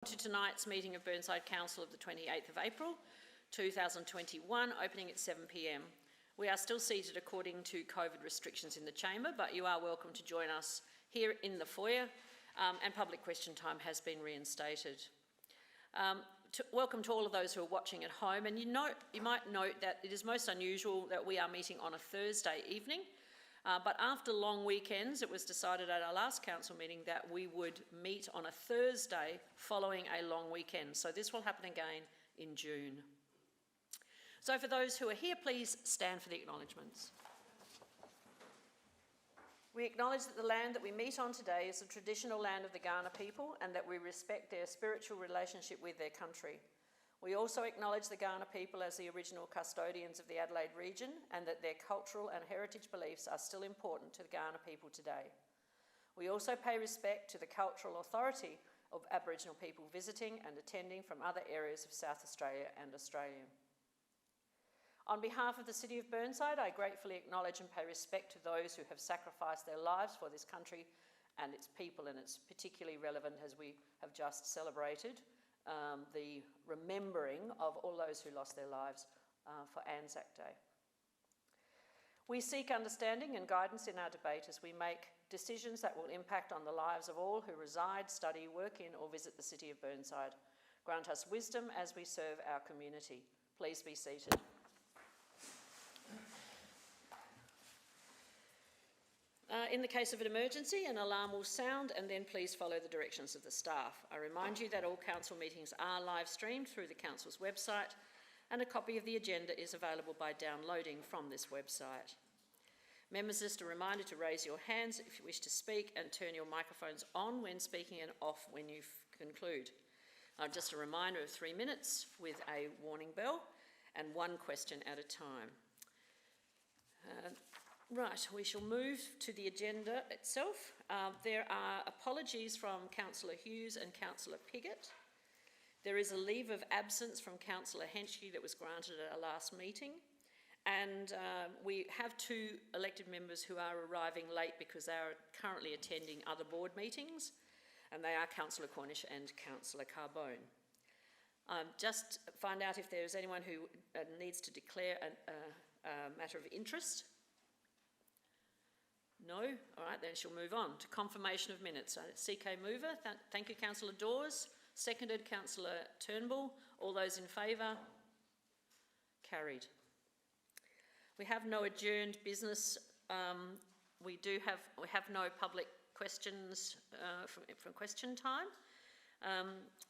To tonight's meeting of Burnside Council of the 28th of April 2021, opening at 7 p.m. We are still seated according to COVID restrictions in the chamber, but you are welcome to join us here in the foyer, and public question time has been reinstated. Welcome to all of those who are watching at home, and you might note that it is most unusual that we are meeting on a Thursday evening. But after long weekends, it was decided at our last council meeting that we would meet on a Thursday following a long weekend. So this will happen again in June. So for those who are here, please stand for the acknowledgements. We acknowledge that the land that we meet on today is the traditional land of the Kaurna people and that we respect their spiritual relationship with their country. We also acknowledge the Kaurna people as the original custodians of the Adelaide region and that their cultural and heritage beliefs are still important to the Kaurna people today. We also pay respect to the cultural authority of Aboriginal people visiting and attending from other areas of South Australia and Australia. On behalf of the City of Burnside, I gratefully acknowledge and pay respect to those who have sacrificed their lives for this country and its people, and it's particularly relevant as we have just celebrated the remembering of all those who lost their lives for Anzac Day. We seek understanding and guidance in our debate as we make decisions that will impact on the lives of all who reside, study, work in or visit the City of Burnside. Grant us wisdom as we serve our community. Please be seated. In the case of an emergency, an alarm will sound and then please follow the directions of the staff. I remind you that all council meetings are live streamed through the council's website and a copy of the agenda is available by downloading from this website. Members, just a reminder to raise your hands if you wish to speak and turn your microphones on when speaking and off when you conclude. Just a reminder of 3 minutes with a warning bell and one question at a time. Right, we shall move to the agenda itself. There are apologies from Councillor Hughes and Councillor Piggott. There is a leave of absence from Councillor Henschke that was granted at our last meeting. And we have 2 elected members who are arriving late because they are currently attending other board meetings, and they are Councillor Cornish and Councillor Carbone. Just find out if there is anyone who needs to declare a matter of interest. No? All right, then she'll move on to confirmation of minutes. CK mover, thank you, Councillor Dawes. Seconded, Councillor Turnbull. All those in favour? Carried. We have no adjourned business. We have no public questions from question time.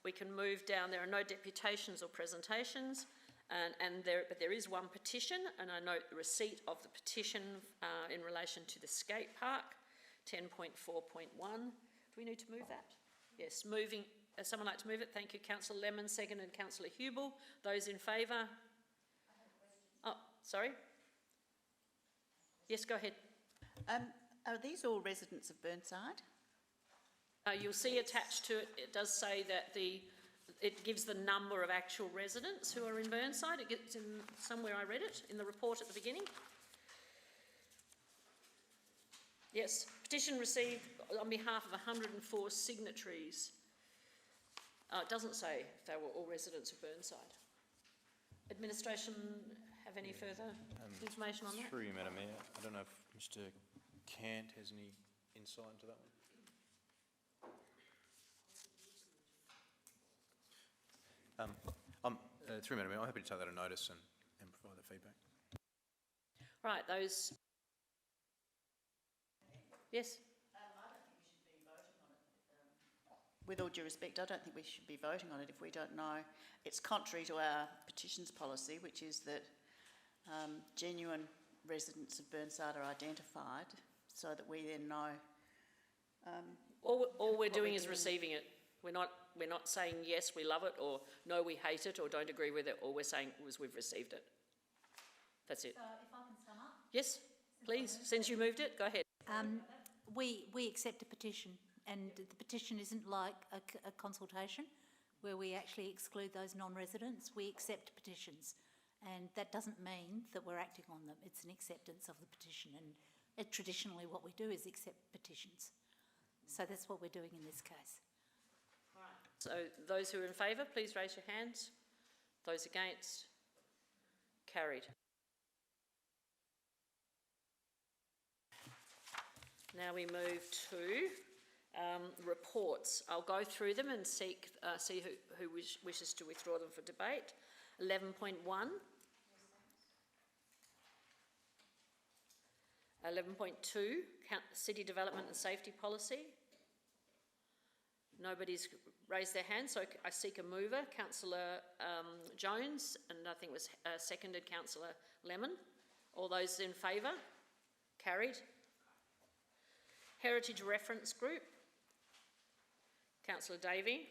We can move down. There are no deputations or presentations. But there is one petition, and I note the receipt of the petition in relation to the skate park, 10.4.1. Do we need to move that? Yes, moving. Someone like to move it? Thank you, Councillor Lemon, seconded Councillor Hubel. Those in favour? Oh, sorry. Yes, go ahead. Are these all residents of Burnside? You'll see attached to it, it does say that it gives the number of actual residents who are in Burnside. It gets in somewhere, I read it in the report at the beginning. Yes, petition received on behalf of 104 signatories. It doesn't say if they were all residents of Burnside. Administration have any further information on that? Through you, Madam Mayor. I don't know if Mr. Cant has any insight into that one. Through Madam Mayor, I'm happy to take that on notice and provide the feedback. Right, those. Yes? I don't think we should be voting on it. With all due respect, I don't think we should be voting on it if we don't know. It's contrary to our petitions policy, which is that genuine residents of Burnside are identified so that we then know. All we're doing is receiving it. We're not saying yes, we love it, or no, we hate it, or don't agree with it. All we're saying was we've received it. That's it. So if I can sum up? Yes, please. Since you moved it, go ahead. We accept a petition, and the petition isn't like a consultation where we actually exclude those non-residents. We accept petitions, and that doesn't mean that we're acting on them. It's an acceptance of the petition, and traditionally what we do is accept petitions. So that's what we're doing in this case. All right. So those who are in favour, please raise your hands. Those against? Carried. Now we move to reports. I'll go through them and see who wishes to withdraw them for debate. 11.1. 11.2, City Development and Safety Policy. Nobody's raised their hand, so I seek a mover. Councillor Jones, and I think it was seconded Councillor Lemon. All those in favour? Carried. Heritage Reference Group. Councillor Davey.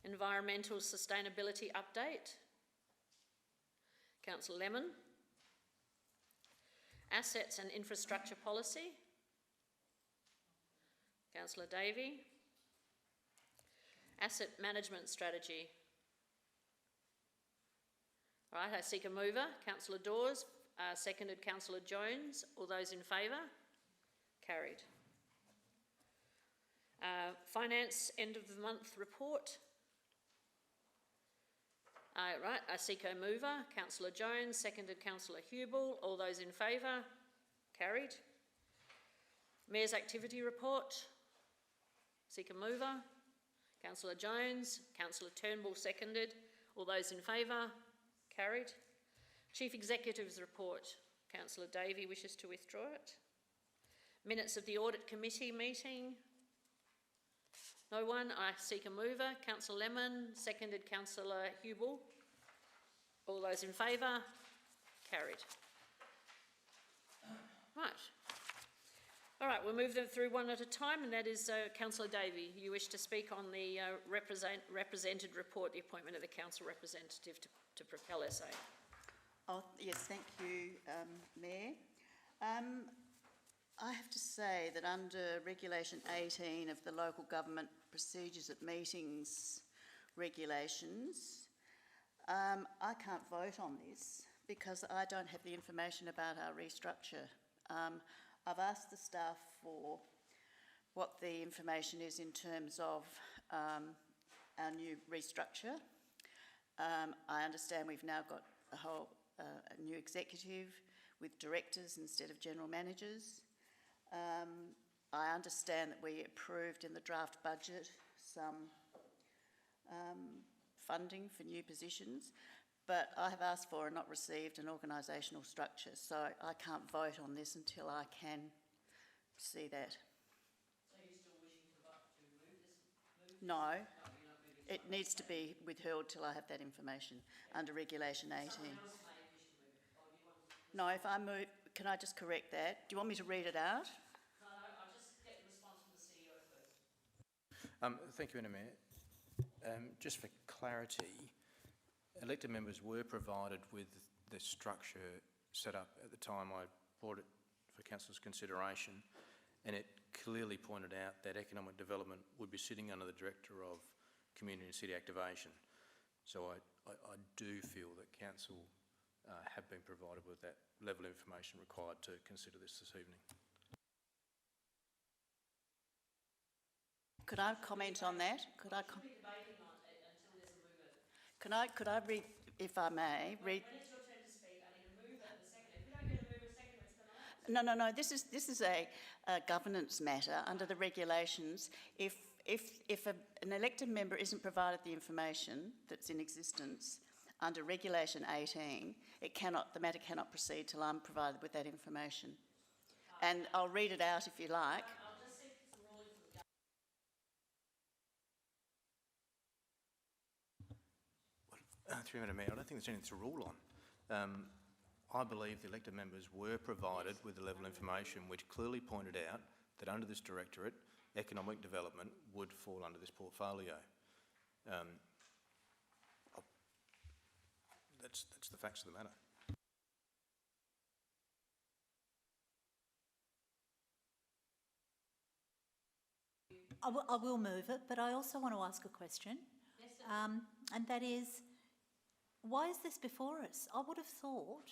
Environmental Sustainability Update. Councillor Lemon. Assets and Infrastructure Policy. Councillor Davey. Asset Management Strategy. All right, I seek a mover. Councillor Dawes, seconded Councillor Jones. All those in favour? Carried. Finance End of the Month Report. Right, I seek a mover. Councillor Jones, seconded Councillor Hubel. All those in favour? Carried. Mayor's Activity Report. Seek a mover. Councillor Jones, Councillor Turnbull, seconded. All those in favour? Carried. Chief Executive's Report. Councillor Davey wishes to withdraw it. Minutes of the Audit Committee meeting. No one. I seek a mover. Councillor Lemon, seconded Councillor Hubel. All those in favour? Carried. Right. All right, we'll move them through one at a time, and that is Councillor Davey. You wish to speak on the represented report, the appointment of the council representative to Propel SA. Oh, yes, thank you, Mayor. I have to say that under Regulation 18 of the Local Government Procedures at Meetings regulations, I can't vote on this because I don't have the information about our restructure. I've asked the staff for what the information is in terms of our new restructure. I understand we've now got a new executive with directors instead of general managers. I understand that we approved in the draft budget some funding for new positions, but I have asked for and not received an organisational structure, so I can't vote on this until I can see that. So you're still wishing to move this? No, it needs to be withheld till I have that information under Regulation 18. Someone else may wish to move it, or do you want to... No, if I move, can I just correct that? Do you want me to read it out? No, I'll just get the response from the CEO first. Thank you, Madam Mayor. Just for clarity, elected members were provided with the structure set up at the time I brought it for Council's consideration, and it clearly pointed out that economic development would be sitting under the Director of Community and City Activation. So I do feel that Council have been provided with that level of information required to consider this evening. Could I comment on that? Could I read, if I may, read? When it's your turn to speak, I need a mover and a second. If we don't get a mover and a second, it's going to lapse. No. This is a governance matter under the regulations. If an elected member isn't provided the information that's in existence under Regulation 18, the matter cannot proceed till I'm provided with that information. And I'll read it out if you like. I'll just seek some ruling from the Through Madam Mayor, I don't think there's anything to rule on. I believe the elected members were provided with the level of information which clearly pointed out that under this directorate, economic development would fall under this portfolio. That's the facts of the matter. I will move it, but I also want to ask a question. Yes, and that is, why is this before us? I would have thought,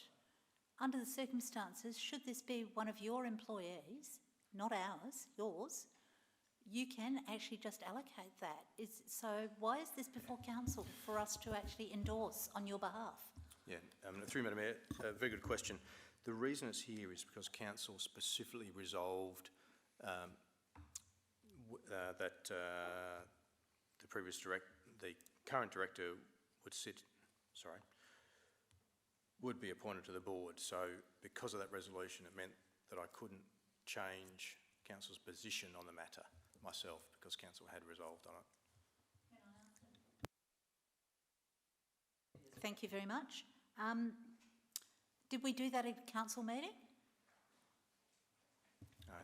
under the circumstances, should this be one of your employees, not ours, yours, you can actually just allocate that. So why is this before council for us to actually endorse on your behalf? Yeah, through Madam Mayor, a very good question. The reason it's here is because council specifically resolved that the current director would be appointed to the board. So because of that resolution, it meant that I couldn't change council's position on the matter myself because council had resolved on it. Thank you very much. Did we do that at a council meeting?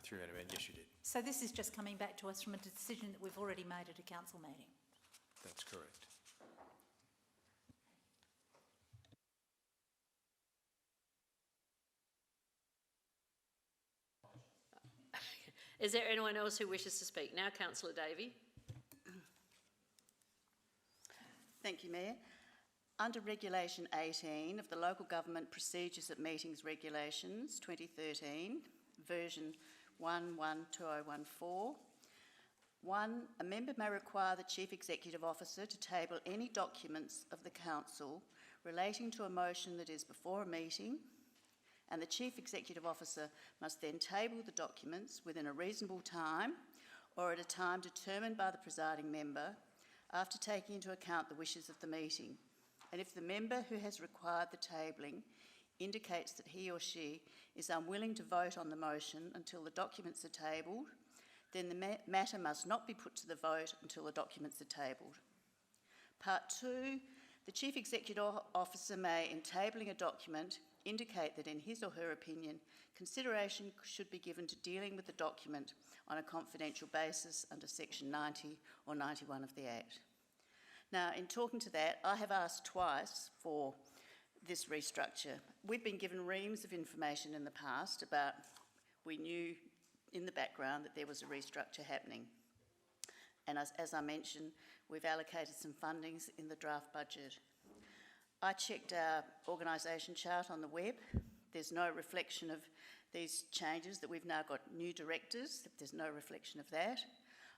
Through Madam Mayor, yes you did. So this is just coming back to us from a decision that we've already made at a council meeting? That's correct. Is there anyone else who wishes to speak? Now, Councillor Davey. Thank you, Mayor. Under Regulation 18 of the Local Government Procedures at Meetings Regulations 2013, version 112014, 1. A member may require the Chief Executive Officer to table any documents of the Council relating to a motion that is before a meeting, and the Chief Executive Officer must then table the documents within a reasonable time or at a time determined by the presiding member after taking into account the wishes of the meeting. And if the member who has required the tabling indicates that he or she is unwilling to vote on the motion until the documents are tabled, then the matter must not be put to the vote until the documents are tabled. Part 2, the Chief Executive Officer may, in tabling a document, indicate that in his or her opinion, consideration should be given to dealing with the document on a confidential basis under Section 90 or 91 of the Act. Now, in talking to that, I have asked twice for this restructure. We've been given reams of information in the past about, we knew in the background that there was a restructure happening. And as I mentioned, we've allocated some fundings in the draft budget. I checked our organisation chart on the web. There's no reflection of these changes, that we've now got new directors. There's no reflection of that.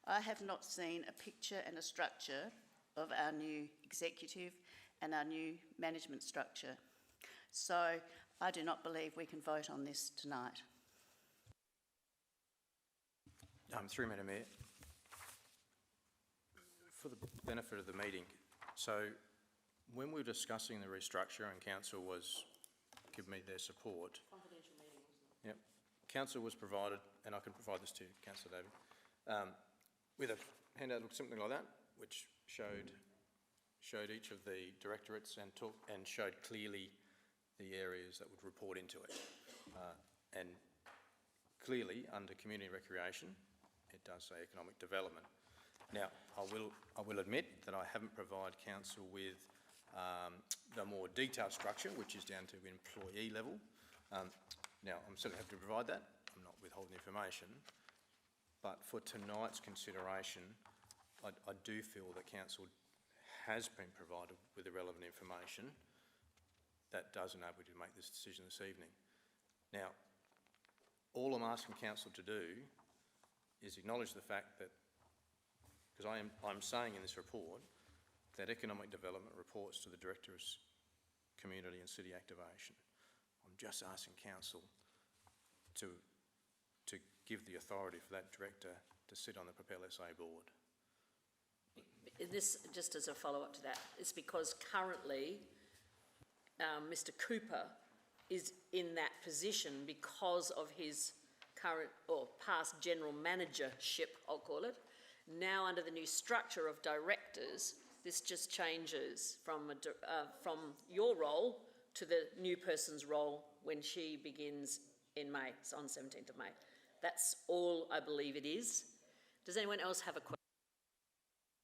I have not seen a picture and a structure of our new executive and our new management structure. So I do not believe we can vote on this tonight. Through Madam Mayor, for the benefit of the meeting, so when we were discussing the restructure and council was giving me their support, Confidential meeting, wasn't it? yep, council was provided, and I can provide this to Councillor David, with a handout something like that, which showed each of the directorates and showed clearly the areas that would report into it, and clearly under community recreation, it does say economic development. Now, I will admit that I haven't provided council with the more detailed structure, which is down to employee level. Now, I'm certainly happy to provide that. I'm not withholding information. But for tonight's consideration, I do feel that council has been provided with the relevant information that does enable you to make this decision this evening. Now, all I'm asking council to do is acknowledge the fact that, because I'm saying in this report that economic development reports to the Director of Community and City Activation. I'm just asking council to give the authority for that director to sit on the Propel SA board. This, just as a follow-up to that, is because currently Mr. Cooper is in that position because of his current or past general managership, I'll call it. Now, under the new structure of directors, this just changes from your role to the new person's role when she begins in May, it's on 17th of May. That's all I believe it is. Does anyone else have a question?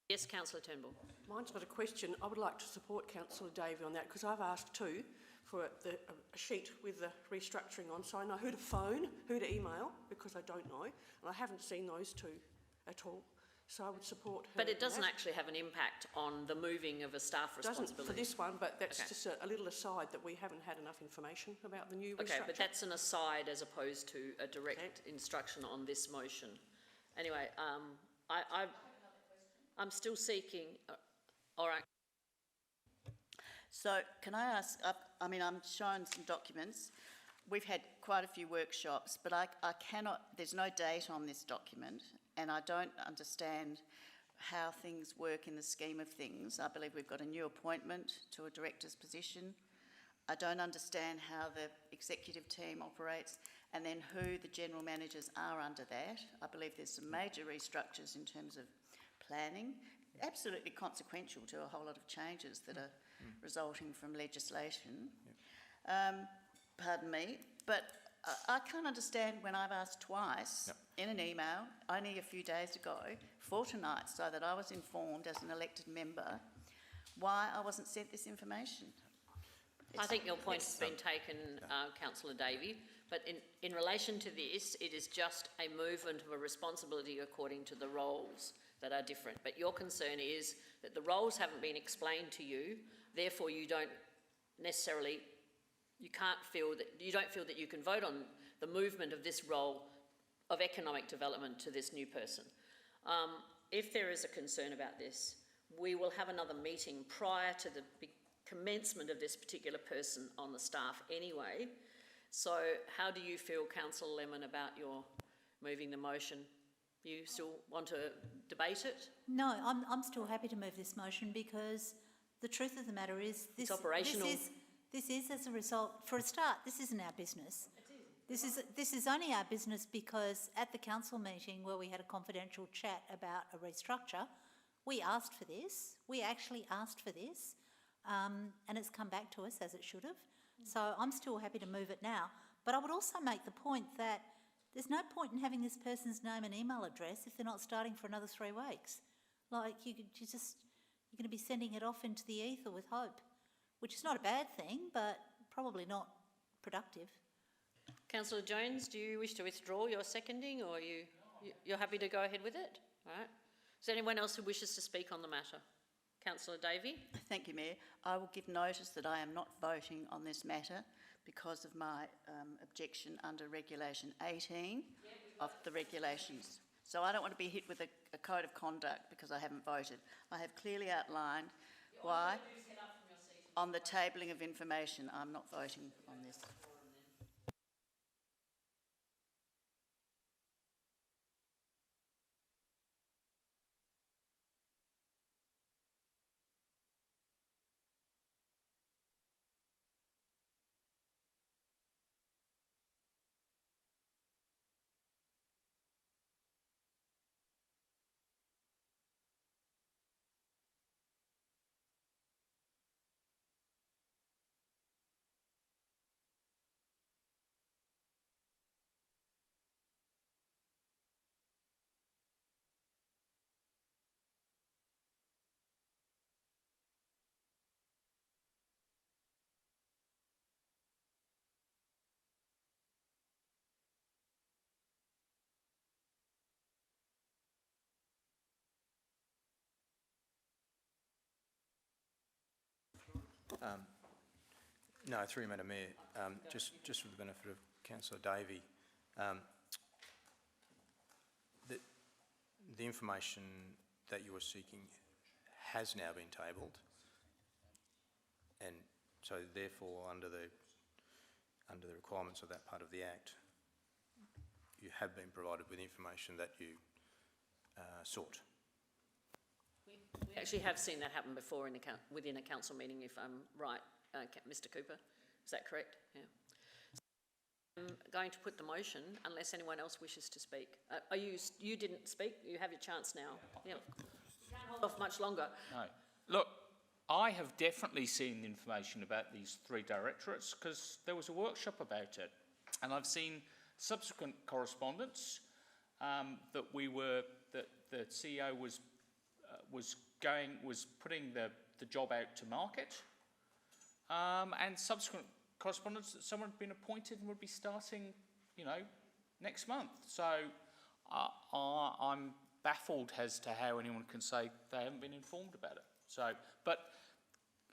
Yes, Councillor Turnbull. Mine's not a question. I would like to support Councillor Davey on that, because I've asked too for a sheet with the restructuring on, so I know who to phone, who to email, because I don't know, and I haven't seen those two at all. So I would support her. But it doesn't that. actually have an impact on the moving of a staff responsibility. Doesn't for this one, but that's Okay. just a little aside that we haven't had enough information about the new restructure. Okay, but that's an aside as opposed to a direct instruction on this motion. Anyway, I'm still seeking, all right. So can I ask, I'm shown some documents. We've had quite a few workshops, but I cannot, there's no date on this document, and I don't understand how things work in the scheme of things. I believe we've got a new appointment to a director's position. I don't understand how the executive team operates, and then who the general managers are under that. I believe there's some major restructures in terms of planning, absolutely consequential to a whole lot of changes that are resulting from legislation. Pardon me, but I can't understand when I've asked twice in an email, only a few days ago, for tonight, so that I was informed as an elected member, why I wasn't sent this information. I think your point has been taken, Councillor Davey, but in relation to this, it is just a movement of a responsibility according to the roles that are different. But your concern is that the roles haven't been explained to you, therefore you don't necessarily, you don't feel that you can vote on the movement of this role of economic development to this new person. If there is a concern about this, we will have another meeting prior to the commencement of this particular person on the staff anyway. So how do you feel, Councillor Lemon, about your moving the motion? You still want to debate it? No, I'm still happy to move this motion because the truth of the matter is this, it's operational. This is as a result, for a start, this isn't our business. This is only our business because at the council meeting where we had a confidential chat about a restructure, we asked for this. We actually asked for this, and it's come back to us as it should have. So I'm still happy to move it now. But I would also make the point that there's no point in having this person's name and email address if they're not starting for another 3 weeks. Like you're going to be sending it off into the ether with hope, which is not a bad thing, but probably not productive. Councillor Jones, do you wish to withdraw your seconding, or you're happy to go ahead with it? All right. Is there anyone else who wishes to speak on the matter? Councillor Davey? Thank you, Mayor. I will give notice that I am not voting on this matter because of my objection under Regulation 18 of the regulations. So I don't want to be hit with a code of conduct because I haven't voted. I have clearly outlined why on the tabling of information I'm not voting on this. No, through you, Madam Mayor, just for the benefit of Councillor Davey, the information that you were seeking has now been tabled, and so therefore under the requirements of that part of the Act, you have been provided with information that you sought. We actually have seen that happen before within a council meeting, if I'm right, Mr. Cooper. Is that correct? Yeah. So I'm going to put the motion unless anyone else wishes to speak. You didn't speak. You have your chance now. Yeah. You can't hold off much longer. No. Look, I have definitely seen information about these 3 directorates because there was a workshop about it, and I've seen subsequent correspondence that the CEO was putting the job out to market, and subsequent correspondence that someone had been appointed and would be starting, next month. So I'm baffled as to how anyone can say they haven't been informed about it. So, but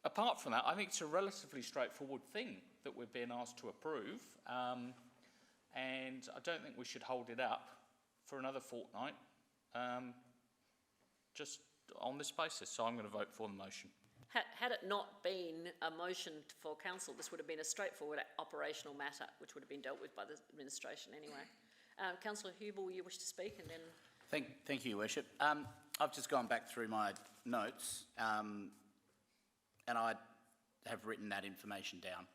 apart from that, I think it's a relatively straightforward thing that we're being asked to approve, and I don't think we should hold it up for another fortnight. just on this basis. So I'm going to vote for the motion. Had it not been a motion for council, this would have been a straightforward operational matter, which would have been dealt with by the administration anyway. Councillor Hubel, you wish to speak, and then... Thank you, Your Worship. I've just gone back through my notes, and I have written that information down.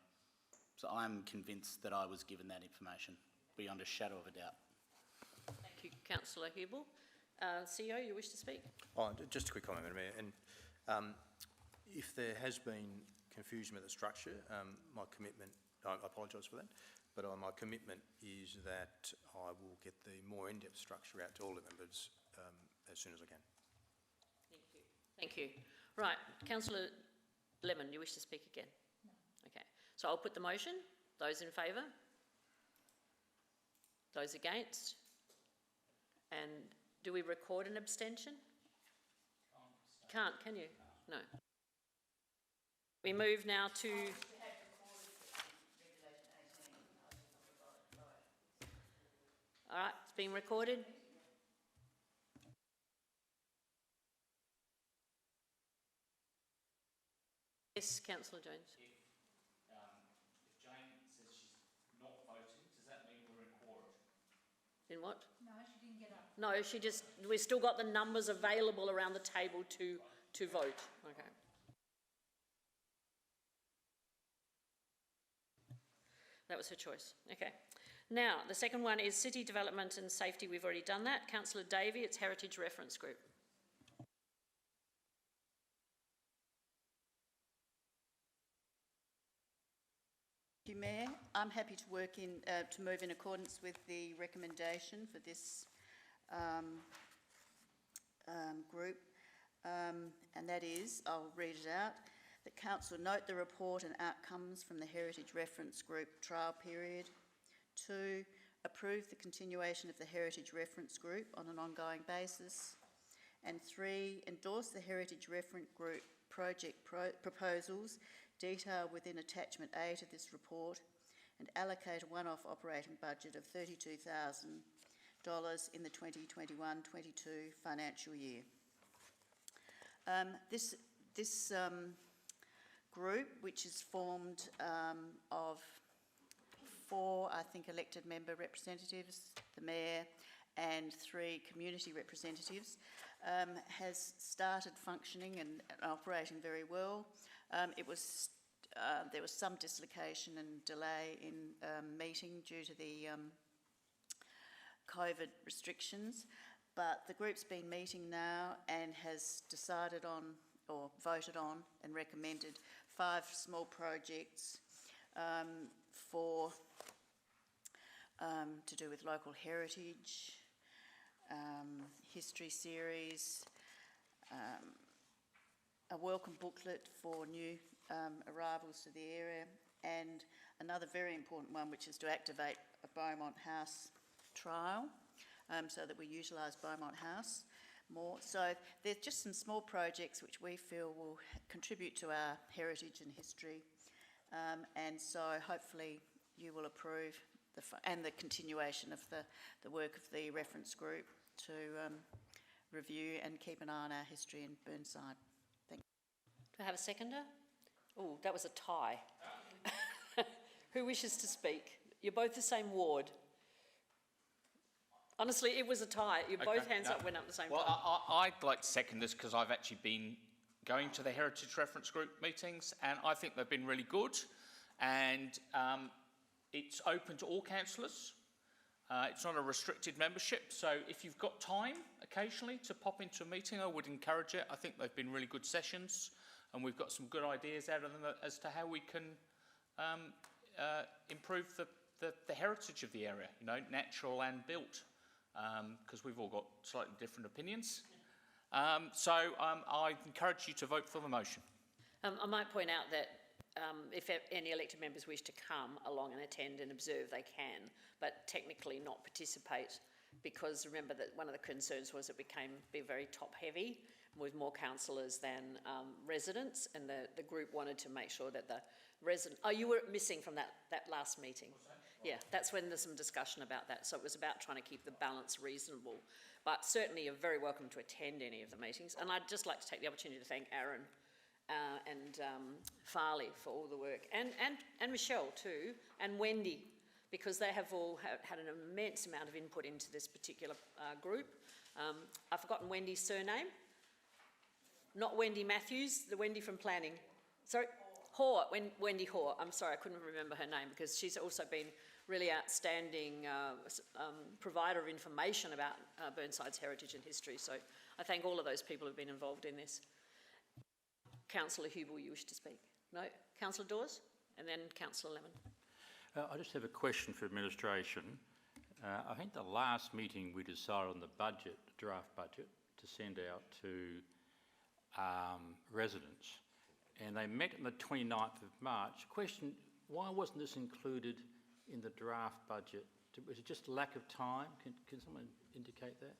So I'm convinced that I was given that information, beyond a shadow of a doubt. Thank you, Councillor Hubel. CEO, you wish to speak? Oh, just a quick comment, Madam Mayor. And if there has been confusion with the structure, my commitment, I apologise for that, but my commitment is that I will get the more in-depth structure out to all the members as soon as I can. Thank you. Thank you. Right, Councillor Lemon, you wish to speak again? No. Okay, so I'll put the motion. Those in favour? Those against? And do we record an abstention? Can't, can you? No. We move now to... All right, it's being recorded. Yes, Councillor Jones. If Jane says she's not voting, does that mean we're in quorum? In what? No, she didn't get up. No, we've still got the numbers available around the table to vote. Okay. That was her choice. Okay. Now, the second one is City Development and Safety. We've already done that. Councillor Davey, it's Heritage Reference Group. Thank you, Mayor. I'm happy to work in, to move in accordance with the recommendation for this group, and that is, I'll read it out, that Council note the report and outcomes from the Heritage Reference Group trial period. 2, approve the continuation of the Heritage Reference Group on an ongoing basis. And 3, endorse the Heritage Reference Group project proposals detailed within attachment A to this report, and allocate a one-off operating budget of $32,000 in the 2021-22 financial year. This group, which is formed of 4, I think, elected member representatives, the Mayor, and 3 community representatives, has started functioning and operating very well. There was some dislocation and delay in meeting due to the COVID restrictions, but the group's been meeting now and has decided on, or voted on and recommended 5 small projects to do with local heritage, history series, a welcome booklet for new arrivals to the area, and another very important one, which is to activate a Beaumont House trial, so that we utilise Beaumont House more. So there's just some small projects which we feel will contribute to our heritage and history, and so hopefully you will approve and the continuation of the work of the reference group to review and keep an eye on our history in Burnside. Thank you. Do I have a seconder? Oh, that was a tie. Who wishes to speak? You're both the same ward. Honestly, it was a tie. Both hands up went up at the same time. Well, I'd like to second this because I've actually been going to the Heritage Reference Group meetings, and I think they've been really good. And it's open to all councillors. It's not a restricted membership, so if you've got time occasionally to pop into a meeting, I would encourage it. I think they've been really good sessions, and we've got some good ideas out of them as to how we can improve the heritage of the area, you know, natural and built, because we've all got slightly different opinions. So I encourage you to vote for the motion. I might point out that if any elected members wish to come along and attend and observe, they can, but technically not participate, because remember that one of the concerns was it be very top-heavy with more councillors than residents, and the group wanted to make sure that the resident... Oh, you were missing from that last meeting. Yeah, that's when there's some discussion about that. So it was about trying to keep the balance reasonable. But certainly you're very welcome to attend any of the meetings. And I'd just like to take the opportunity to thank Aaron and Farley for all the work, and Michelle too, and Wendy, because they have all had an immense amount of input into this particular group. I've forgotten Wendy's surname. Not Wendy Matthews, the Wendy from planning. Sorry, Hoare, Wendy Hoare. I'm sorry, I couldn't remember her name because she's also been really outstanding provider of information about Burnside's heritage and history. So I thank all of those people who've been involved in this. Councillor Hubel, you wish to speak? No? Councillor Dawes? And then Councillor Lemon. I just have a question for administration. I think the last meeting we decided on the budget, the draft budget, to send out to residents, and they met on the 29th of March. Question, why wasn't this included in the draft budget? Was it just lack of time? Can someone indicate that?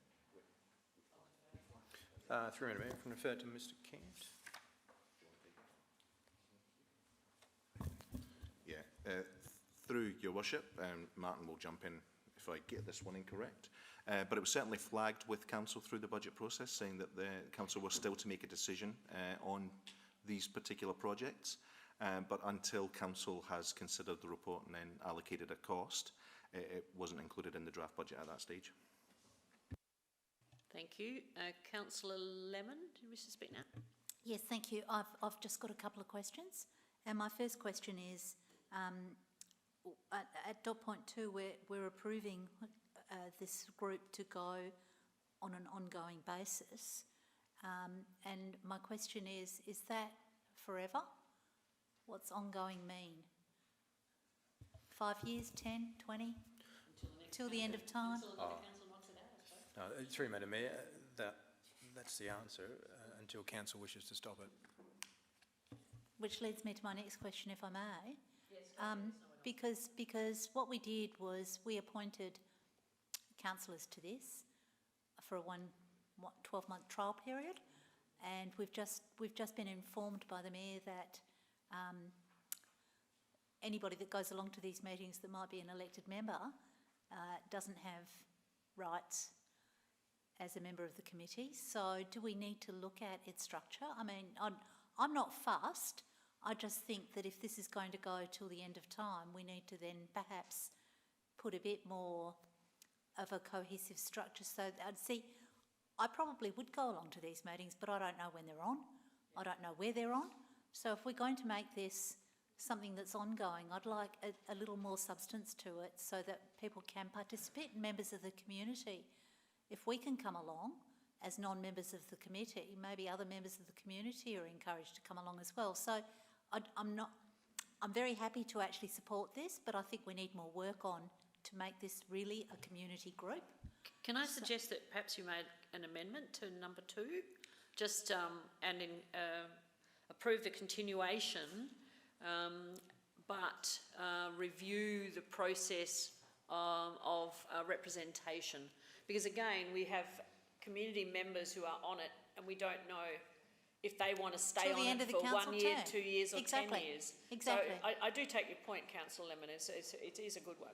Through Madam Mayor, from refer to Mr. Kent. Through your worship, Martin will jump in if I get this one incorrect, but it was certainly flagged with council through the budget process, saying that the council was still to make a decision on these particular projects, but until council has considered the report and then allocated a cost, it wasn't included in the draft budget at that stage. Thank you. Councillor Lemon, do you wish to speak now? Yes, thank you. I've just got a couple of questions. And my first question is, at dot point 2, we're approving this group to go on an ongoing basis. And my question is that forever? What's ongoing mean? 5 years, 10, 20? Till the end of time? Until the council knocks it out, I suppose. No, through Madam Mayor, that's the answer, until council wishes to stop it. Which leads me to my next question, if I may. Yes, because what we did was we appointed councillors to this for a 12-month trial period, and we've just been informed by the Mayor that anybody that goes along to these meetings that might be an elected member doesn't have rights as a member of the committee. So do we need to look at its structure? I mean, I'm not fussed. I just think that if this is going to go till the end of time, we need to then perhaps put a bit more of a cohesive structure. So I'd see, I probably would go along to these meetings, but I don't know when they're on. I don't know where they're on. So if we're going to make this something that's ongoing, I'd like a little more substance to it so that people can participate, members of the community. If we can come along as non-members of the committee, maybe other members of the community are encouraged to come along as well. So I'm very happy to actually support this, but I think we need more work on to make this really a community group. Can I suggest that perhaps you made an amendment to number 2, just approve the continuation, but review the process of representation, because again we have community members who are on it, and we don't know if they want to stay on it for 1 year, 2 years, or 10 years. Exactly. So I do take your point, Councillor Lemon. It is a good one.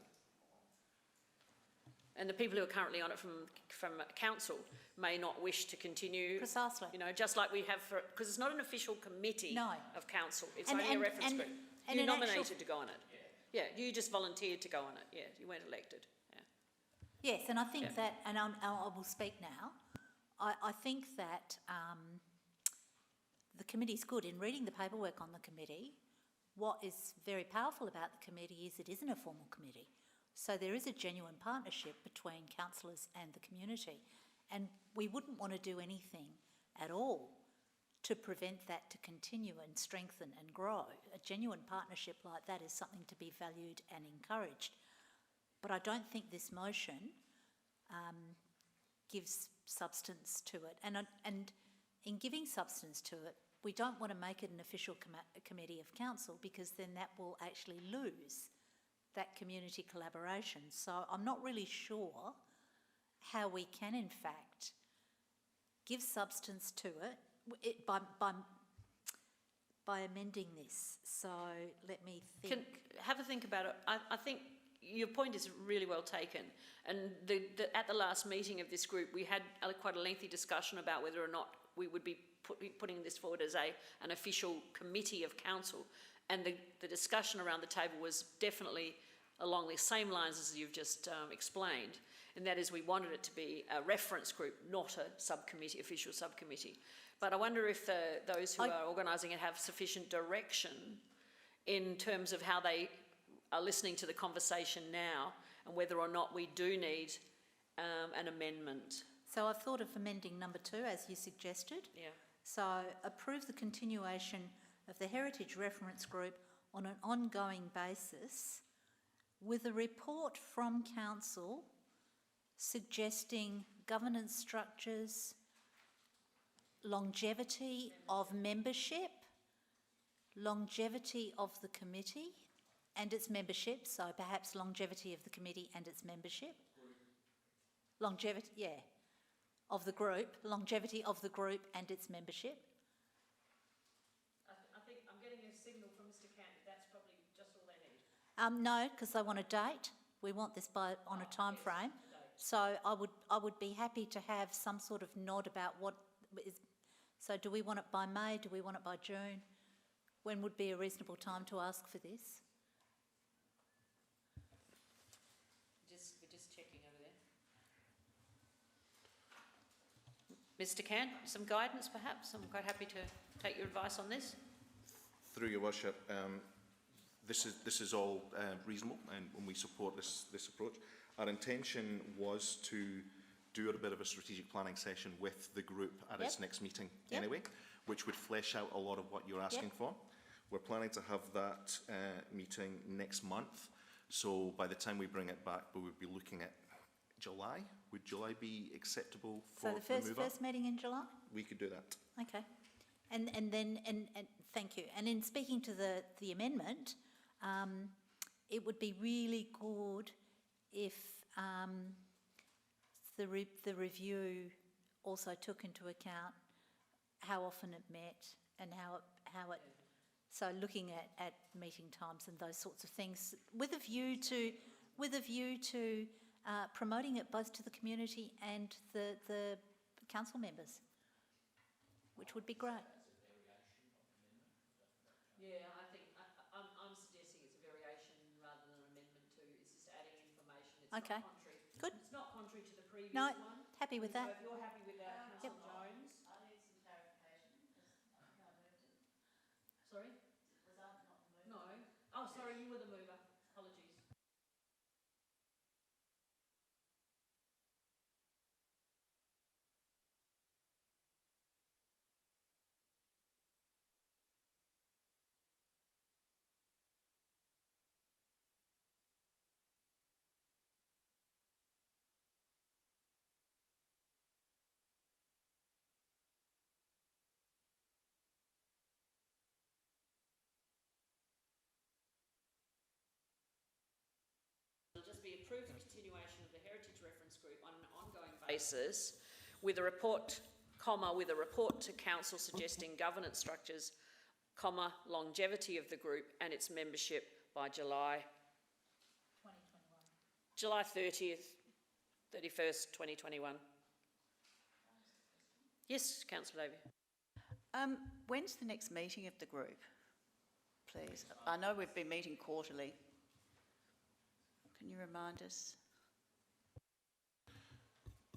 And the people who are currently on it from council may not wish to continue. Precisely. You know, just like we have for, because it's not an official committee of council. It's only a reference group. You nominated to go on it. Yeah, you just volunteered to go on it. Yeah, you weren't elected. Yeah. Yes, and I think that, and I will speak now. I think that the committee's good. In reading the paperwork on the committee, what is very powerful about the committee is it isn't a formal committee. So there is a genuine partnership between councillors and the community, and we wouldn't want to do anything at all to prevent that to continue and strengthen and grow. A genuine partnership like that is something to be valued and encouraged. But I don't think this motion gives substance to it. And in giving substance to it, we don't want to make it an official committee of council, because then that will actually lose that community collaboration. So I'm not really sure how we can, in fact, give substance to it by amending this. So let me think. Have a think about it. I think your point is really well taken. And at the last meeting of this group, we had quite a lengthy discussion about whether or not we would be putting this forward as an official committee of council. And the discussion around the table was definitely along the same lines as you've just explained. And that is, we wanted it to be a reference group, not a subcommittee, official subcommittee. But I wonder if those who are organising it have sufficient direction in terms of how they are listening to the conversation now, and whether or not we do need an amendment. So I've thought of amending number 2, as you suggested. Yeah. So approve the continuation of the Heritage Reference Group on an ongoing basis with a report from Council suggesting governance structures, longevity of membership, longevity of the committee and its membership, so perhaps longevity of the committee and its membership. Longevity, yeah, of the group, longevity of the group and its membership. I think I'm getting a signal from Mr. Camp that that's probably just all they need. No, because they want a date. We want this on a time frame. So I would be happy to have some sort of nod about what is. So do we want it by May? Do we want it by June? When would be a reasonable time to ask for this? We're just checking over there. Mr. Cant, some guidance perhaps? I'm quite happy to take your advice on this. Through your worship, this is all reasonable, and we support this approach. Our intention was to do a bit of a strategic planning session with the group at its next meeting anyway, which would flesh out a lot of what you're asking for. We're planning to have that meeting next month, so by the time we bring it back, we would be looking at July. Would July be acceptable for So the first meeting in July? We could do that. Okay. And thank you. And in speaking to the amendment, it would be really good if the review also took into account how often it met and how it so looking at meeting times and those sorts of things with a view to promoting it both to the community and the council members, which would be great. Yeah, I think I'm suggesting it's a variation rather than an amendment to. It's just adding information. It's Okay. not contrary. Good. It's not contrary to the previous No, one. happy with So that. if you're happy with that, Councillor Jones. I need some clarification, because I think I moved it. Sorry? Was I not the mover? No. Oh, sorry, you were the mover. Apologies. Just be approved the continuation of the Heritage Reference Group on an ongoing basis with a report, with a report to Council suggesting governance structures, longevity of the group and its membership by July 30th, 31st, 2021. Yes, Councillor Davey. When's the next meeting of the group, please? I know we've been meeting quarterly. Can you remind us?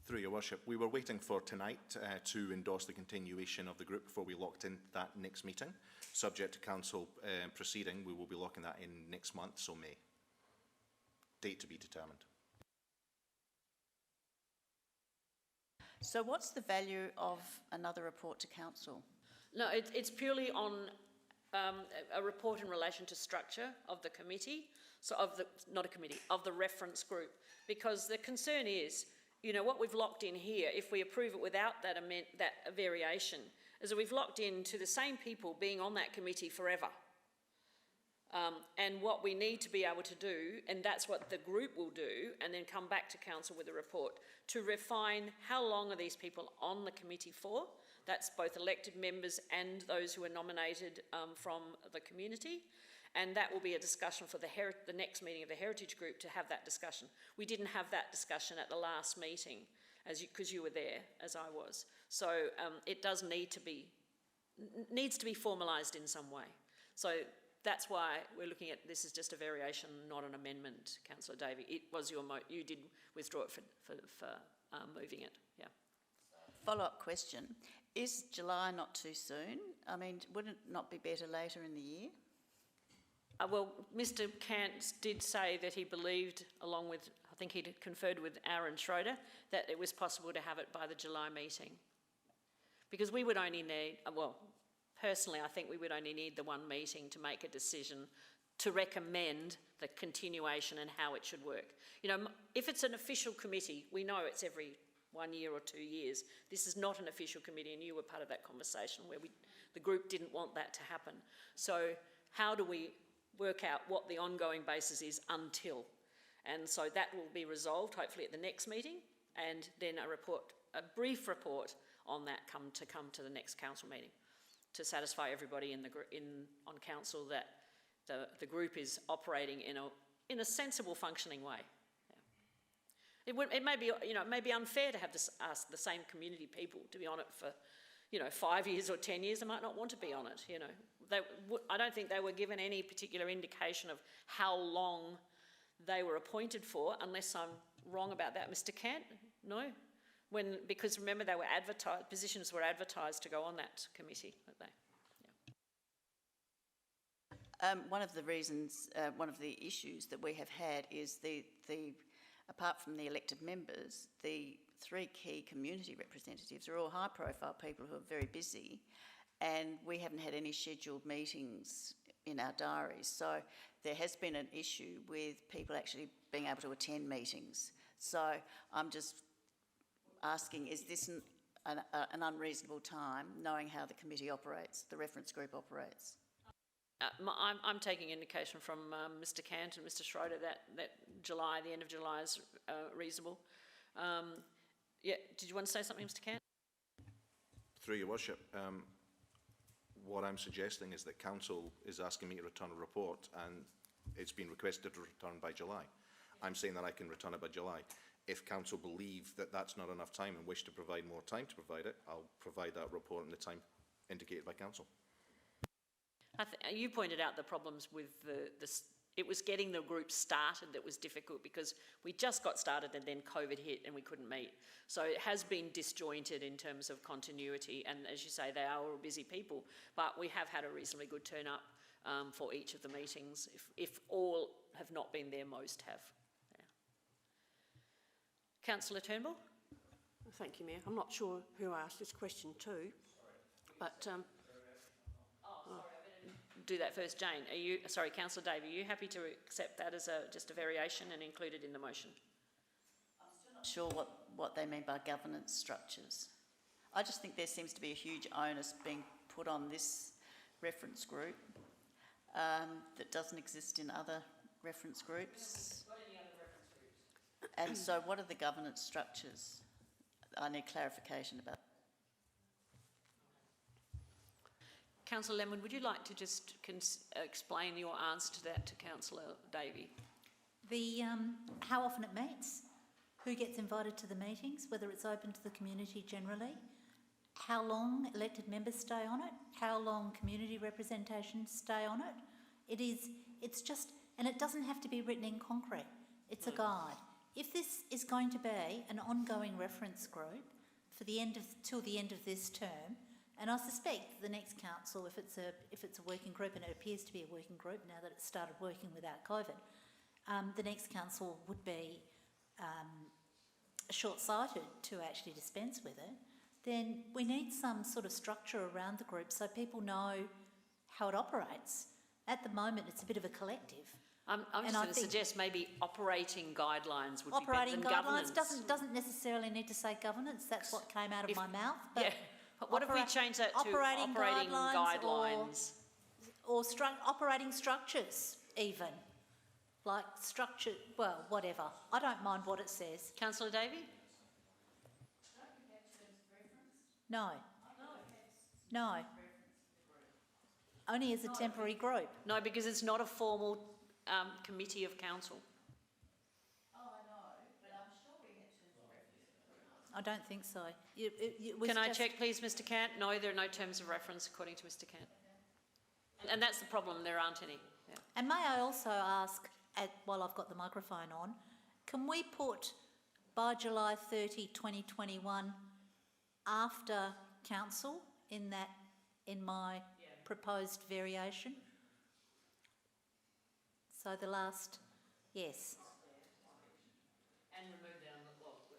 Through your worship, we were waiting for tonight to endorse the continuation of the group before we locked in that next meeting. Subject to council proceeding, we will be locking that in next month, so May. Date to be determined. So what's the value of another report to council? No, it's purely on a report in relation to structure of the committee, so of the reference group, because the concern is, you know, what we've locked in here, if we approve it without that variation, is that we've locked into the same people being on that committee forever. And what we need to be able to do, and that's what the group will do, and then come back to council with a report, to refine how long are these people on the committee for. That's both elected members and those who are nominated from the community. And that will be a discussion for the next meeting of the Heritage Group to have that discussion. We didn't have that discussion at the last meeting, because you were there, as I was. So it does needs to be formalised in some way. So that's why we're looking at this as just a variation, not an amendment, Councillor Davey. It was you did withdraw it for moving it, yeah. Follow-up question. Is July not too soon? I mean, would it not be better later in the year? Well, Mr Cant did say that he believed, along with, I think he'd conferred with Aaron Schroeder, that it was possible to have it by the July meeting. Because we would only need, well, personally, I think we would only need the one meeting to make a decision to recommend the continuation and how it should work. You know, if it's an official committee, we know it's every 1 year or 2 years. This is not an official committee, and you were part of that conversation where the group didn't want that to happen. So how do we work out what the ongoing basis is until? And so that will be resolved hopefully at the next meeting, and then a brief report on that come to the next council meeting to satisfy everybody on council that the group is operating in a sensible, functioning way. Yeah. It may be, you know, it may be unfair to have ask the same community people to be on it for, you know, 5 years or 10 years. They might not want to be on it. You know, I don't think they were given any particular indication of how long they were appointed for, unless I'm wrong about that, Mr. Cant. No. Because remember, they were advertised, positions were advertised to go on that committee, weren't they? Yeah. One of the reasons, one of the issues that we have had is apart from the elected members, the 3 key community representatives are all high-profile people who are very busy, and we haven't had any scheduled meetings in our diaries. So there has been an issue with people actually being able to attend meetings. So I'm just asking, is this an unreasonable time, knowing how the committee operates, the reference group operates? I'm taking indication from Mr. Cant and Mr. Schroeder that July, the end of July, is reasonable. Yeah, did you want to say something, Mr. Cant? Through your worship, what I'm suggesting is that council is asking me to return a report, and it's been requested to return by July. I'm saying that I can return it by July. If council believe that that's not enough time and wish to provide more time to provide it, I'll provide that report in the time indicated by council. You pointed out the problems with it was getting the group started that was difficult, because we just got started and then COVID hit and we couldn't meet. So it has been disjointed in terms of continuity, and as you say, they are all busy people, but we have had a reasonably good turn up for each of the meetings. If all have not been there, most have. Yeah. Councillor Turnbull? Thank you, Mayor. I'm not sure who asked this question to, but... do that first. Jane, Councillor Davey, are you happy to accept that as just a variation and include it in the motion? I'm still not sure what they mean by governance structures. I just think there seems to be a huge onus being put on this reference group that doesn't exist in other reference groups. What any other reference groups? And so what are the governance structures? I need clarification about that. Councillor Lemon, would you like to just explain your answer to that to Councillor Davey? How often it meets, who gets invited to the meetings, whether it's open to the community generally, how long elected members stay on it, how long community representation stay on it. It's just, and it doesn't have to be written in concrete. It's a guide. If this is going to be an ongoing reference group for till the end of this term, and I suspect the next council, if it's a working group, and it appears to be a working group now that it's started working without COVID, the next council would be short-sighted to actually dispense with it. Then we need some sort of structure around the group so people know how it operates. At the moment, it's a bit of a collective. I'm just going to suggest maybe operating guidelines would be better operating than guidelines governance. doesn't necessarily need to say governance. That's what came out of my mouth. But yeah. But what if we change that to operating guidelines? Or operating structures, even. Like structure, well, whatever. I don't mind what it says. Councillor Davey? No. No. only as a temporary group. No, because it's not a formal committee of council. I don't think so. Can I check, please, Mr. Cant? No, there are no terms of reference according to Mr. Cant. And that's the problem, there aren't any. Yeah. And may I also ask, while I've got the microphone on, can we put by July 30, 2021 after council in my proposed variation? So the last, yes. And remove down the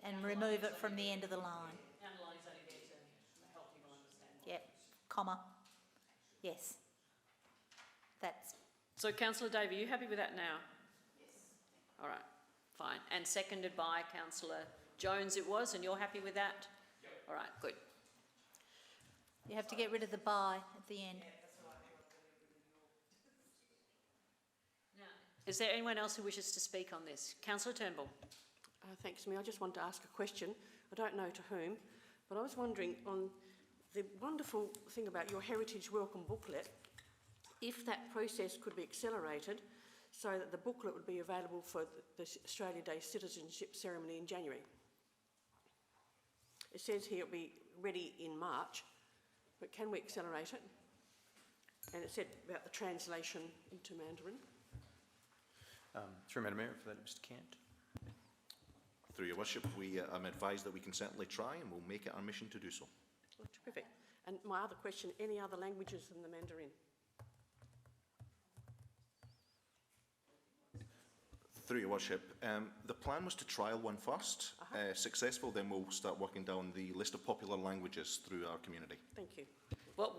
And remove it from the end of the line. Underline's only there to help people understand. Yep, comma, yes. That's, So Councillor Davey, are you happy with that now? Yes. All right, fine. And seconded by Councillor Jones it was, and you're happy with that? Yep. All right, good. you have to get rid of the by at the end. Is there anyone else who wishes to speak on this? Councillor Turnbull. Thanks, Mayor. I just want to ask a question. I don't know to whom, but I was wondering on the wonderful thing about your Heritage Welcome booklet, if that process could be accelerated so that the booklet would be available for the Australia Day citizenship ceremony in January. It says here it'll be ready in March, but can we accelerate it? And it said about the translation into Mandarin. Through Madam Mayor, for that, Mr. Cant. Through your worship, I'm advised that we can certainly try and we'll make it our mission to do so. Oh, terrific. And my other question, any other languages than the Mandarin? Through your worship, the plan was to trial one first. Successful, then we'll start working down the list of popular languages through our community. Thank you. What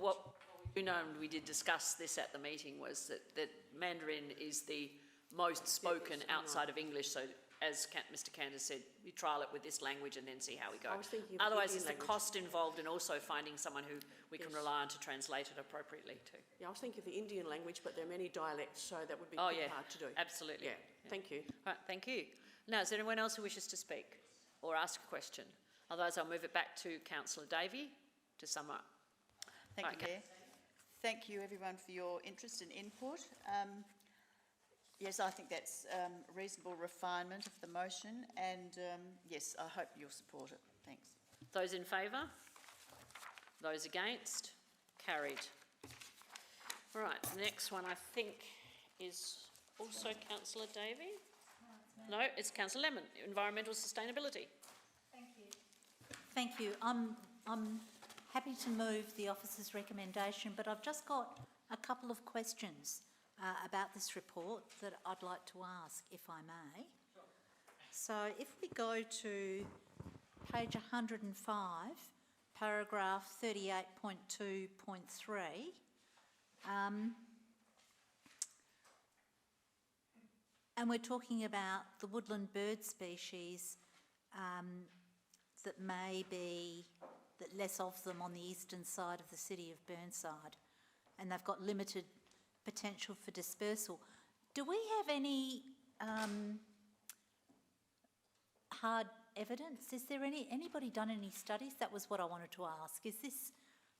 you know, and we did discuss this at the meeting, was that Mandarin is the most spoken outside of English, so as Mr. Cantor said, we trial it with this language and then see how we go. I was thinking of Otherwise, Indian there's the language. cost involved in also finding someone who we can rely on to translate it appropriately to. Yeah, I was thinking of the Indian language, but there are many dialects, so that would be Oh, pretty yeah, hard to do. absolutely. Yeah, thank you. Right, thank you. Now, is there anyone else who wishes to speak or ask a question? Otherwise, I'll move it back to Councillor Davey to sum up. Thank Right, you, Mayor. Thank you, everyone, for your interest and input. Yes, I think that's a reasonable refinement of the motion, and yes, I hope you'll support it. Thanks. Those in favour? Those against? Carried. All right, the next one I think is also Councillor Davey. No, it's Councillor Lemon, Environmental Sustainability. Thank you. I'm happy to move the officer's recommendation, but I've just got a couple of questions about this report that I'd like to ask, if I may. So if we go to page 105, paragraph 38.2.3, and we're talking about the woodland bird species that may be, that less of them on the eastern side of the city of Burnside, and they've got limited potential for dispersal. Do we have any hard evidence? Is there anybody done any studies? That was what I wanted to ask.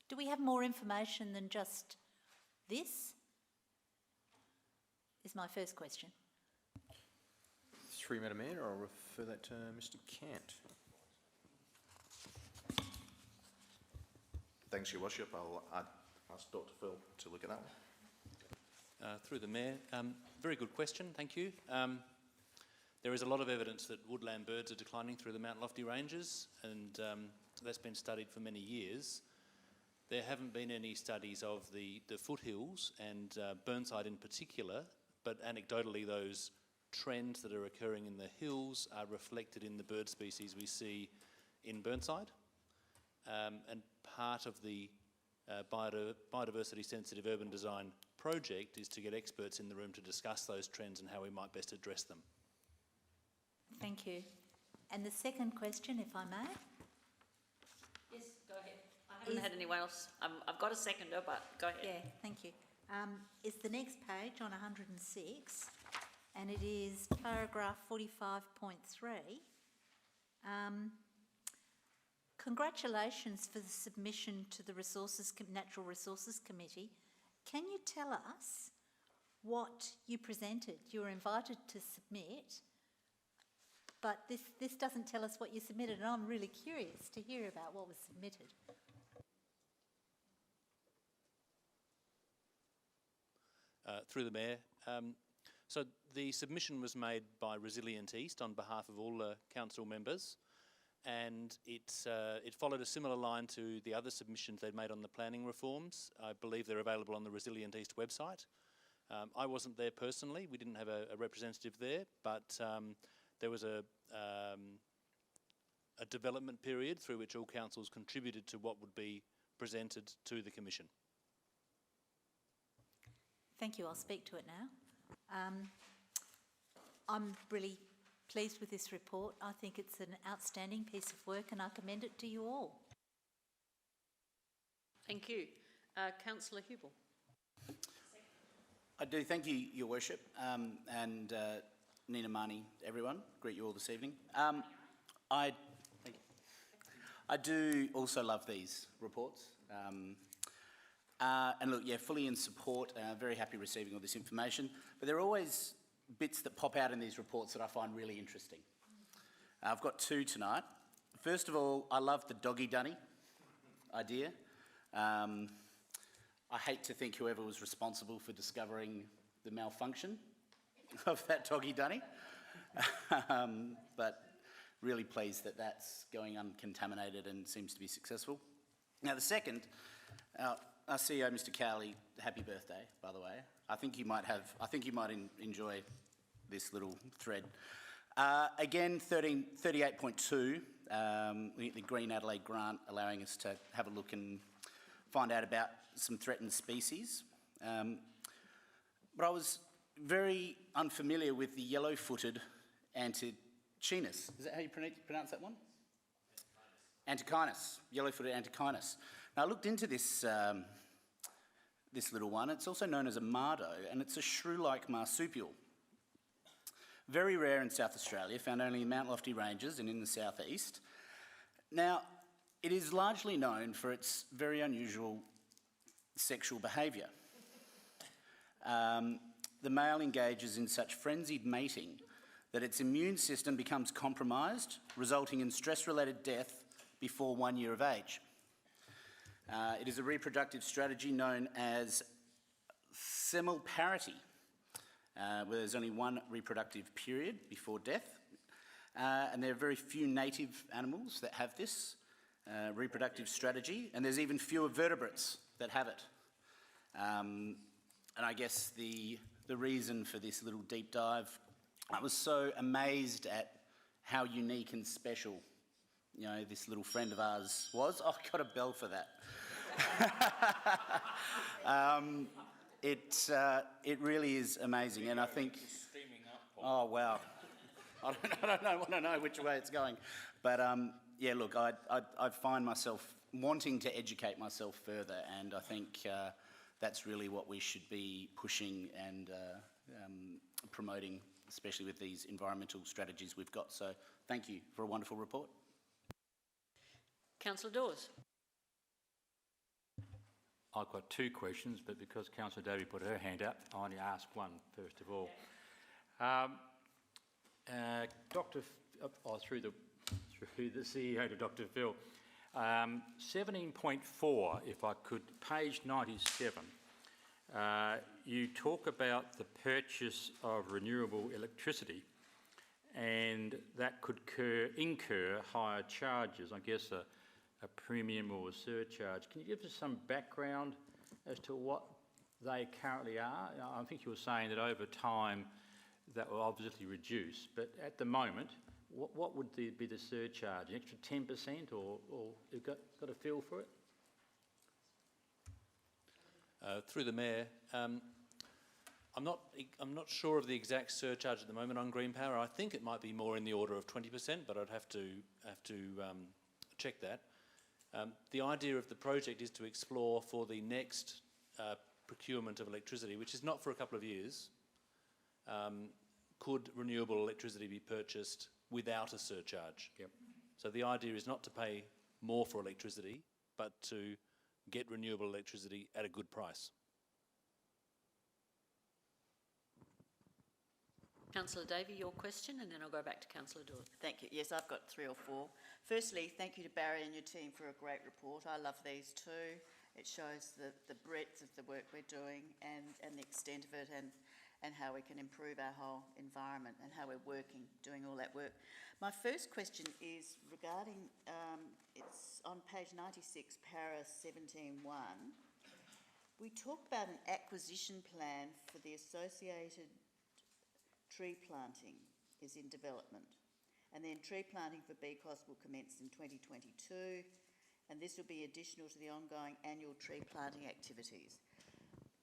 Do we have more information than just this? Is my first question. Through Madam Mayor, I'll refer that to Mr. Cant. Thanks, Your Worship. I'll ask Dr. Phil to look at that one. Through the Mayor, very good question, thank you. There is a lot of evidence that woodland birds are declining through the Mount Lofty ranges, and that's been studied for many years. There haven't been any studies of the foothills and Burnside in particular, but anecdotally those trends that are occurring in the hills are reflected in the bird species we see in Burnside. And part of the biodiversity sensitive urban design project is to get experts in the room to discuss those trends and how we might best address them. Thank you. And the second question, if I may? Yes, go ahead. I haven't had anyone else. I've got a seconder, but go ahead. Yeah, thank you. It's the next page on 106, and it is paragraph 45.3. Congratulations for the submission to the Natural Resources Committee can you tell us what you presented? You were invited to submit, but this doesn't tell us what you submitted, and I'm really curious to hear about what was submitted. Through the Mayor. So the submission was made by Resilient East on behalf of all the council members, and it followed a similar line to the other submissions they'd made on the planning reforms. I believe they're available on the Resilient East website. I wasn't there personally, we didn't have a representative there, but there was a development period through which all councils contributed to what would be presented to the Commission. Thank you, I'll speak to it now. I'm really pleased with this report. I think it's an outstanding piece of work and I commend it to you all. Thank you. Councillor Hubel. I do thank you, Your Worship, and Nina Marnie, everyone. Greet you all this evening. I do also love these reports. And look, yeah, fully in support, very happy receiving all this information. But there are always bits that pop out in these reports that I find really interesting. I've got two tonight. First of all, I love the doggy dunny idea. I hate to think whoever was responsible for discovering the malfunction of that doggy dunny. But really pleased that that's going uncontaminated and seems to be successful. Now the second, our CEO, Mr. Cowley, happy birthday, by the way. I think you might enjoy this little thread. Again, 38.2, the Green Adelaide grant, allowing us to have a look and find out about some threatened species. But I was very unfamiliar with the yellow-footed Antechinus. Is that how you pronounce that one? Antechinus, yellow-footed Antechinus. Now I looked into this this little one. It's also known as a mardo, and it's a shrew-like marsupial. Very rare in South Australia, found only in Mount Lofty Ranges and in the southeast. Now, it is largely known for its very unusual sexual behaviour. The male engages in such frenzied mating that its immune system becomes compromised, resulting in stress-related death before 1 year of age. It is a reproductive strategy known as simulparity, where there's only one reproductive period before death. And there are very few native animals that have this reproductive strategy, and there's even fewer vertebrates that have it. And I guess the reason for this little deep dive, I was so amazed at how unique and special, you know, this little friend of ours was. Oh, I got a bell for that. It really is amazing, and I think. Oh wow, I don't want to know which way it's going, but yeah. Look, I find myself wanting to educate myself further, and I think that's really what we should be pushing and promoting, especially with these environmental strategies we've got. So, thank you for a wonderful report. Councillor Dawes. I've got two questions, but because Councillor Davey put her hand up, I only ask one first of all. Through the CEO to Dr. Phil, 17.4, if I could, page 97. You talk about the purchase of renewable electricity, and that could incur higher charges. I guess a premium or a surcharge. Can you give us some background as to what they currently are? I think you were saying that over time that will obviously reduce, but at the moment, what would be the surcharge? An extra 10%, or you've got a feel for it? Through the Mayor, I'm not sure of the exact surcharge at the moment on green power. I think it might be more in the order of 20%, but I'd have to check that. The idea of the project is to explore for the next procurement of electricity, which is not for a couple of years, could renewable electricity be purchased without a surcharge? Yep. So the idea is not to pay more for electricity, but to get renewable electricity at a good price. Councillor Davey, your question, and then I'll go back to Councillor Dawes. Thank you. Yes, I've got 3 or 4. Firstly, thank you to Barry and your team for a great report. I love these too. It shows the breadth of the work we're doing and the extent of it and how we can improve our whole environment and how we're working, doing all that work. My first question is regarding, it's on page 96, para 17.1. We talk about an acquisition plan for the associated tree planting is in development. And then tree planting for BCOS will commence in 2022, and this will be additional to the ongoing annual tree planting activities.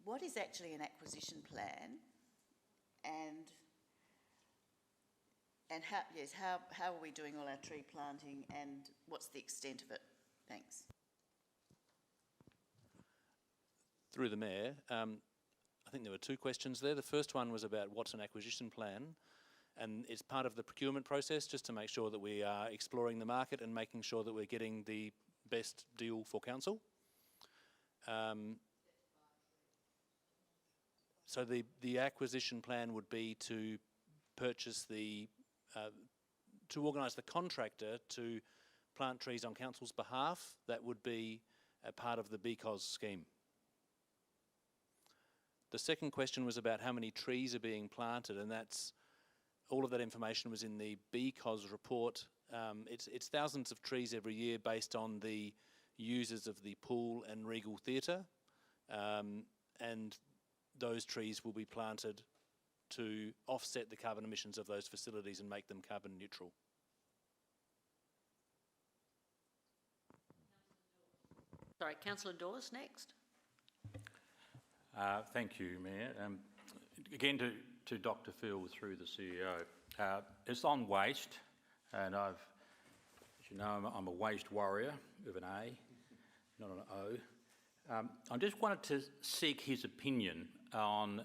What is actually an acquisition plan? And how are we doing all our tree planting, and what's the extent of it? Thanks. Through the Mayor, I think there were 2 questions there. The first one was about what's an acquisition plan, and it's part of the procurement process just to make sure that we are exploring the market and making sure that we're getting the best deal for council. So the acquisition plan would be to purchase to organise the contractor to plant trees on council's behalf. That would be a part of the BCOS scheme. The second question was about how many trees are being planted, and all of that information was in the BCOS report. It's thousands of trees every year based on the users of the pool and Regal Theatre, and those trees will be planted to offset the carbon emissions of those facilities and make them carbon neutral. Sorry, Councillor Dawes next. Thank you, Mayor. Again, to Dr. Phil through the CEO. It's on waste, and as you know, I'm a waste warrior with an A, not an O. I just wanted to seek his opinion on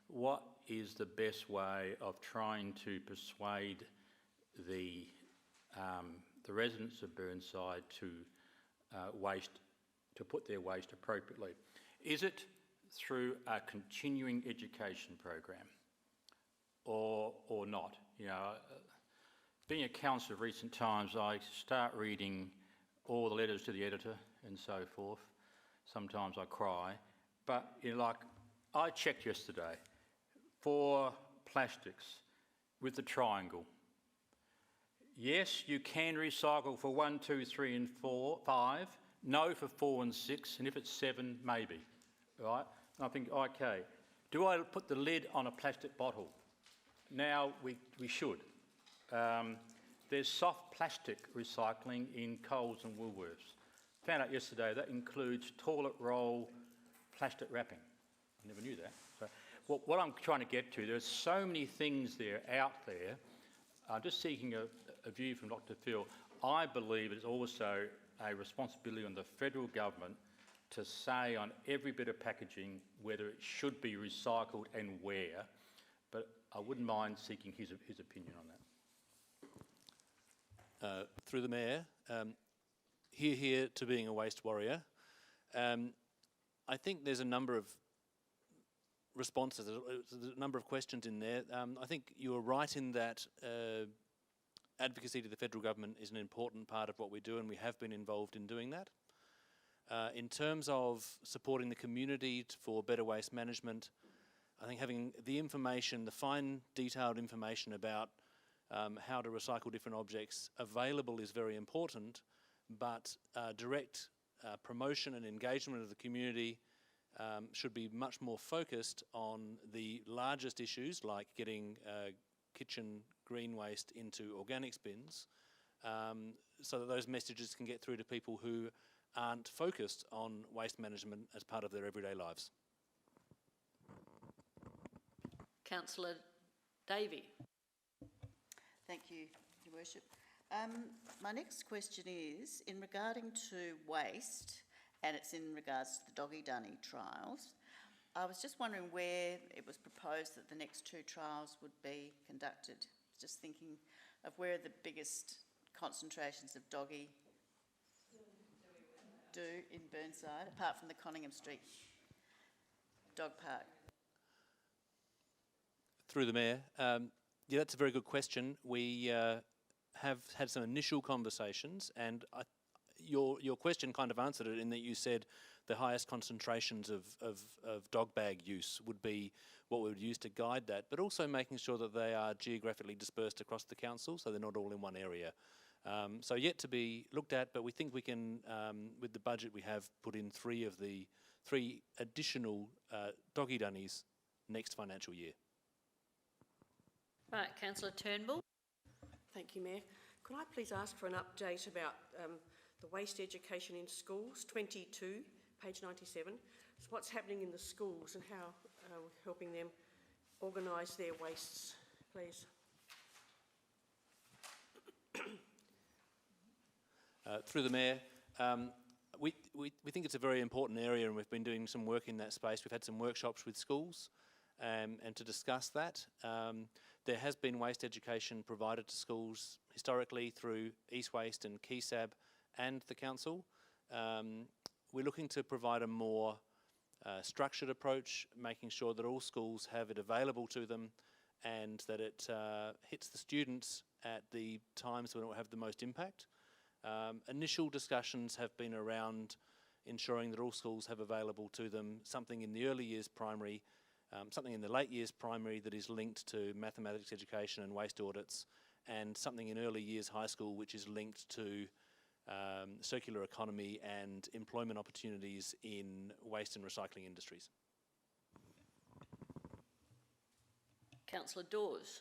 what is the best way of trying to persuade the residents of Burnside to put their waste appropriately. Is it through a continuing education program or not? You know, being a councillor of recent times, I start reading all the letters to the editor and so forth. Sometimes I cry, but you know, like I checked yesterday for plastics with the triangle. Yes, you can recycle for 1, 2, 3 and 4, 5. No for 4 and 6, and if it's 7, maybe. Right? And I think, okay, do I put the lid on a plastic bottle? Now we should. There's soft plastic recycling in Coles and Woolworths. Found out yesterday that includes toilet roll plastic wrapping. I never knew that. So what I'm trying to get to, there's so many things out there. I'm just seeking a view from Dr. Phil. I believe it's also a responsibility on the federal government to say on every bit of packaging whether it should be recycled and where, but I wouldn't mind seeking his opinion on that. Through the Mayor, here to being a waste warrior. I think there's a number of responses, there's a number of questions in there. I think you are right in that advocacy to the federal government is an important part of what we do, and we have been involved in doing that. In terms of supporting the community for better waste management, I think having the information, the fine detailed information about how to recycle different objects available is very important, but direct promotion and engagement of the community should be much more focused on the largest issues like getting kitchen green waste into organics bins, so that those messages can get through to people who aren't focused on waste management as part of their everyday lives. Councillor Davey. Thank you, Your Worship. My next question is in regarding to waste, and it's in regards to the Doggy Dunny trials. I was just wondering where it was proposed that the next 2 trials would be conducted. Just thinking of where the biggest concentrations of doggy do in Burnside, apart from the Conningham Street Dog Park. Through the Mayor, Yeah, that's a very good question. We have had some initial conversations, and your question kind of answered it in that you said the highest concentrations of dog bag use would be what we would use to guide that, but also making sure that they are geographically dispersed across the council, so they're not all in one area. So yet to be looked at, but we think we can, with the budget we have, put in three additional doggy dunnies next financial year. Right, Councillor Turnbull. Thank you, Mayor. Could I please ask for an update about the waste education in schools, 22, page 97. So what's happening in the schools and how we're helping them organise their wastes, please? Through the Mayor, we think it's a very important area, and we've been doing some work in that space. We've had some workshops with schools and to discuss that. There has been waste education provided to schools historically through East Waste and KeySab and the council. We're looking to provide a more structured approach, making sure that all schools have it available to them and that it hits the students at the times when it will have the most impact. Initial discussions have been around ensuring that all schools have available to them something in the early years primary, something in the late years primary that is linked to mathematics education and waste audits, and something in early years high school which is linked to circular economy and employment opportunities in waste and recycling industries. Councillor Dawes.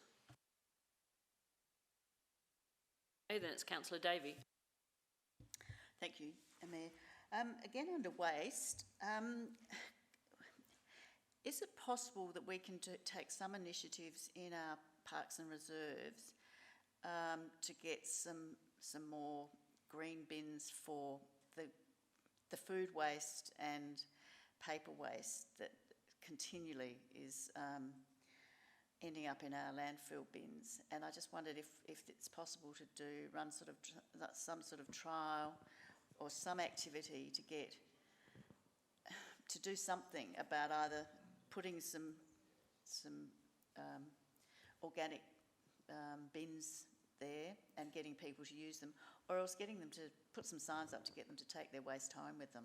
Okay, then it's Councillor Davey. Thank you, Mayor. Again, under waste, is it possible that we can take some initiatives in our parks and reserves to get some more green bins for the food waste and paper waste that continually is ending up in our landfill bins? And I just wondered if it's possible to run some sort of trial or some activity to do something about either putting some organic bins there and getting people to use them, or else getting them to put some signs up to get them to take their waste home with them.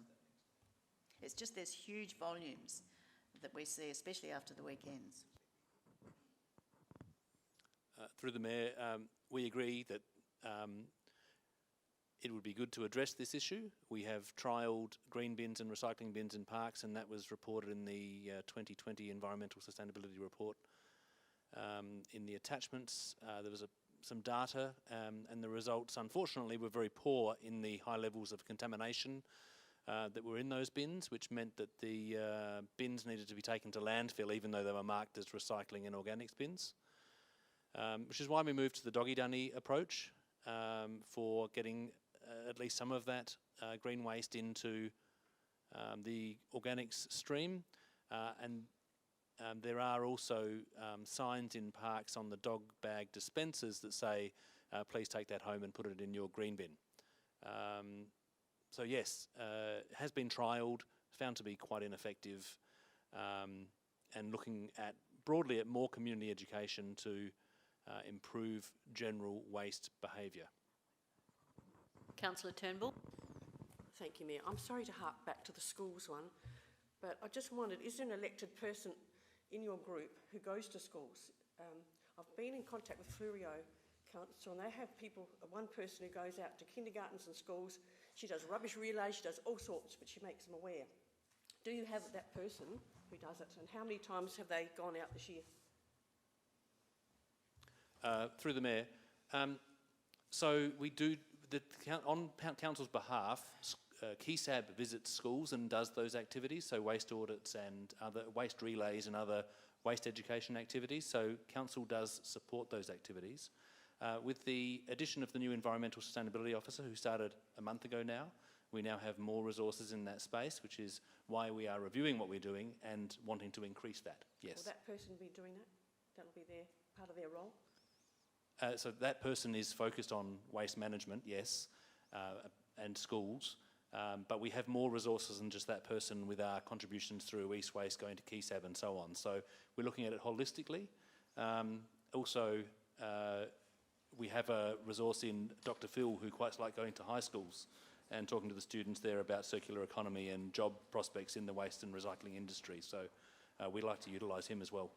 It's just there's huge volumes that we see, especially after the weekends. Through the Mayor, we agree that it would be good to address this issue. We have trialled green bins and recycling bins in parks, and that was reported in the 2020 Environmental Sustainability Report. In the attachments, there was some data, and the results, unfortunately, were very poor in the high levels of contamination that were in those bins, which meant that the bins needed to be taken to landfill, even though they were marked as recycling and organics bins. Which is why we moved to the doggy dunny approach for getting at least some of that green waste into the organics stream. And there are also signs in parks on the dog bag dispensers that say, please take that home and put it in your green bin. So yes, it has been trialled, found to be quite ineffective, and looking at broadly at more community education to improve general waste behaviour. Councillor Turnbull. Thank you, Mayor. I'm sorry to hark back to the schools one, but I just wondered, is there an elected person in your group who goes to schools? I've been in contact with Flurio Council, and they have one person who goes out to kindergartens and schools. She does rubbish relays, she does all sorts, but she makes them aware. Do you have that person who does it, and how many times have they gone out this year? Through the Mayor, so we do, on Council's behalf, KeySab visits schools and does those activities, so waste audits and other waste relays and other waste education activities, so Council does support those activities. With the addition of the new Environmental Sustainability Officer, who started a month ago now, we now have more resources in that space, which is why we are reviewing what we're doing and wanting to increase that, yes. Will that person be doing that? That'll be part of their role? So that person is focused on waste management, yes, and schools, but we have more resources than just that person with our contributions through East Waste going to KeySab and so on. So we're looking at it holistically, Also, we have a resource in Dr. Phil who quite like going to high schools and talking to the students there about circular economy and job prospects in the waste and recycling industry. So we'd like to utilise him as well.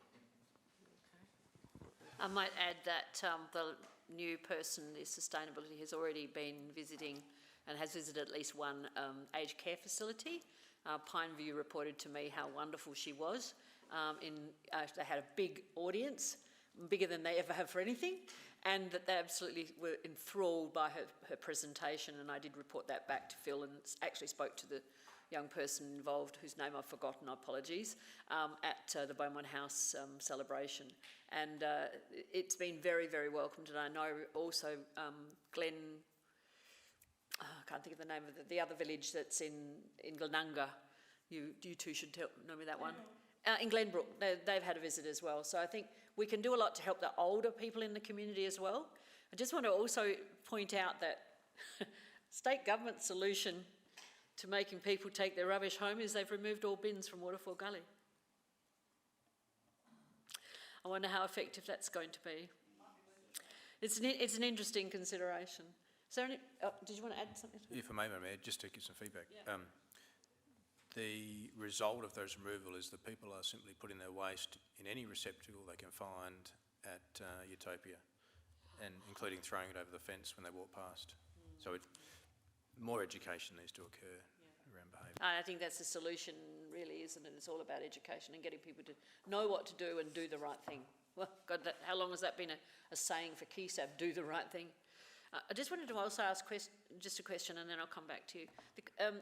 I might add that the new person, the sustainability, has already been visiting and has visited at least one aged care facility. Pineview reported to me how wonderful she was. They had a big audience, bigger than they ever have for anything, and that they absolutely were enthralled by her presentation, and I did report that back to Phil and actually spoke to the young person involved, whose name I've forgotten, apologies, at the Beaumont House celebration. And it's been very, very welcomed, and I know also Glen, I can't think of the name of the other village that's in Glenunga. You two should know me that one. In Glenbrook, they've had a visit as well. So I think we can do a lot to help the older people in the community as well. I just want to also point out that state government solution to making people take their rubbish home is they've removed all bins from Waterfall Gully. I wonder how effective that's going to be. It's an interesting consideration. Is there any, did you want to add something? If I may, Madam Mayor, just to give some feedback. Yeah. The result of those removal is that people are simply putting their waste in any receptacle they can find at Utopia, and including throwing it over the fence when they walk past. So more education needs to occur around behaviour. I think that's the solution, really, isn't it? It's all about education and getting people to know what to do and do the right thing. Well, God, how long has that been a saying for KeySAB, do the right thing? I just wanted to also ask just a question, and then I'll come back to you.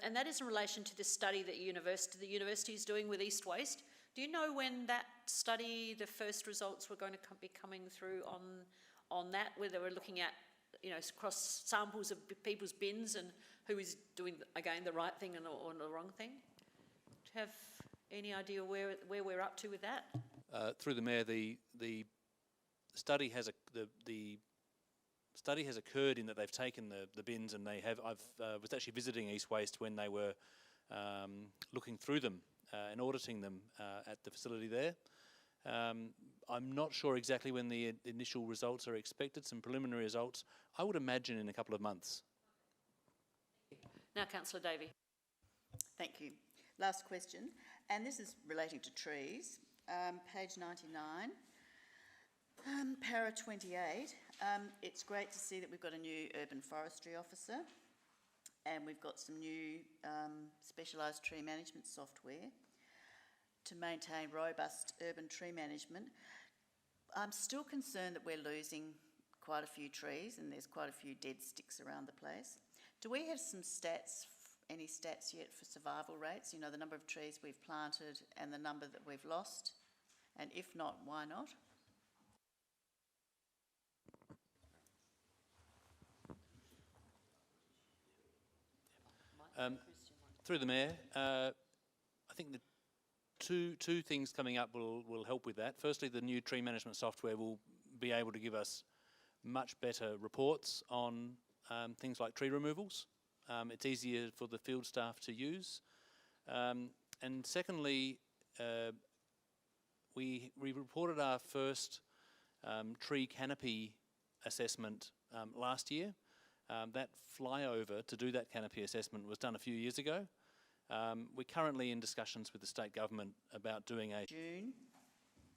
And that is in relation to the study that the university is doing with East Waste. Do you know when that study, the first results were going to be coming through on that, where they were looking at, cross samples of people's bins and who is doing, again, the right thing or the wrong thing? Do you have any idea where we're up to with that? Through the Mayor, the study has study has occurred in that they've taken the bins, and I was actually visiting East Waste when they were looking through them and auditing them at the facility there. I'm not sure exactly when the initial results are expected, some preliminary results. I would imagine in a couple of months. Now, Councillor Davey. Thank you. Last question, and this is relating to trees. Page 99, para 28. It's great to see that we've got a new urban forestry officer, and we've got some new specialised tree management software to maintain robust urban tree management. I'm still concerned that we're losing quite a few trees, and there's quite a few dead sticks around the place. Do we have some stats, any stats yet for survival rates? You know, the number of trees we've planted and the number that we've lost? And if not, why not? Through the Mayor, I think the two things coming up will help with that. Firstly, the new tree management software will be able to give us much better reports on things like tree removals. It's easier for the field staff to use. And secondly, we reported our first tree canopy assessment last year. That flyover to do that canopy assessment was done a few years ago. We're currently in discussions with the state government about doing a... June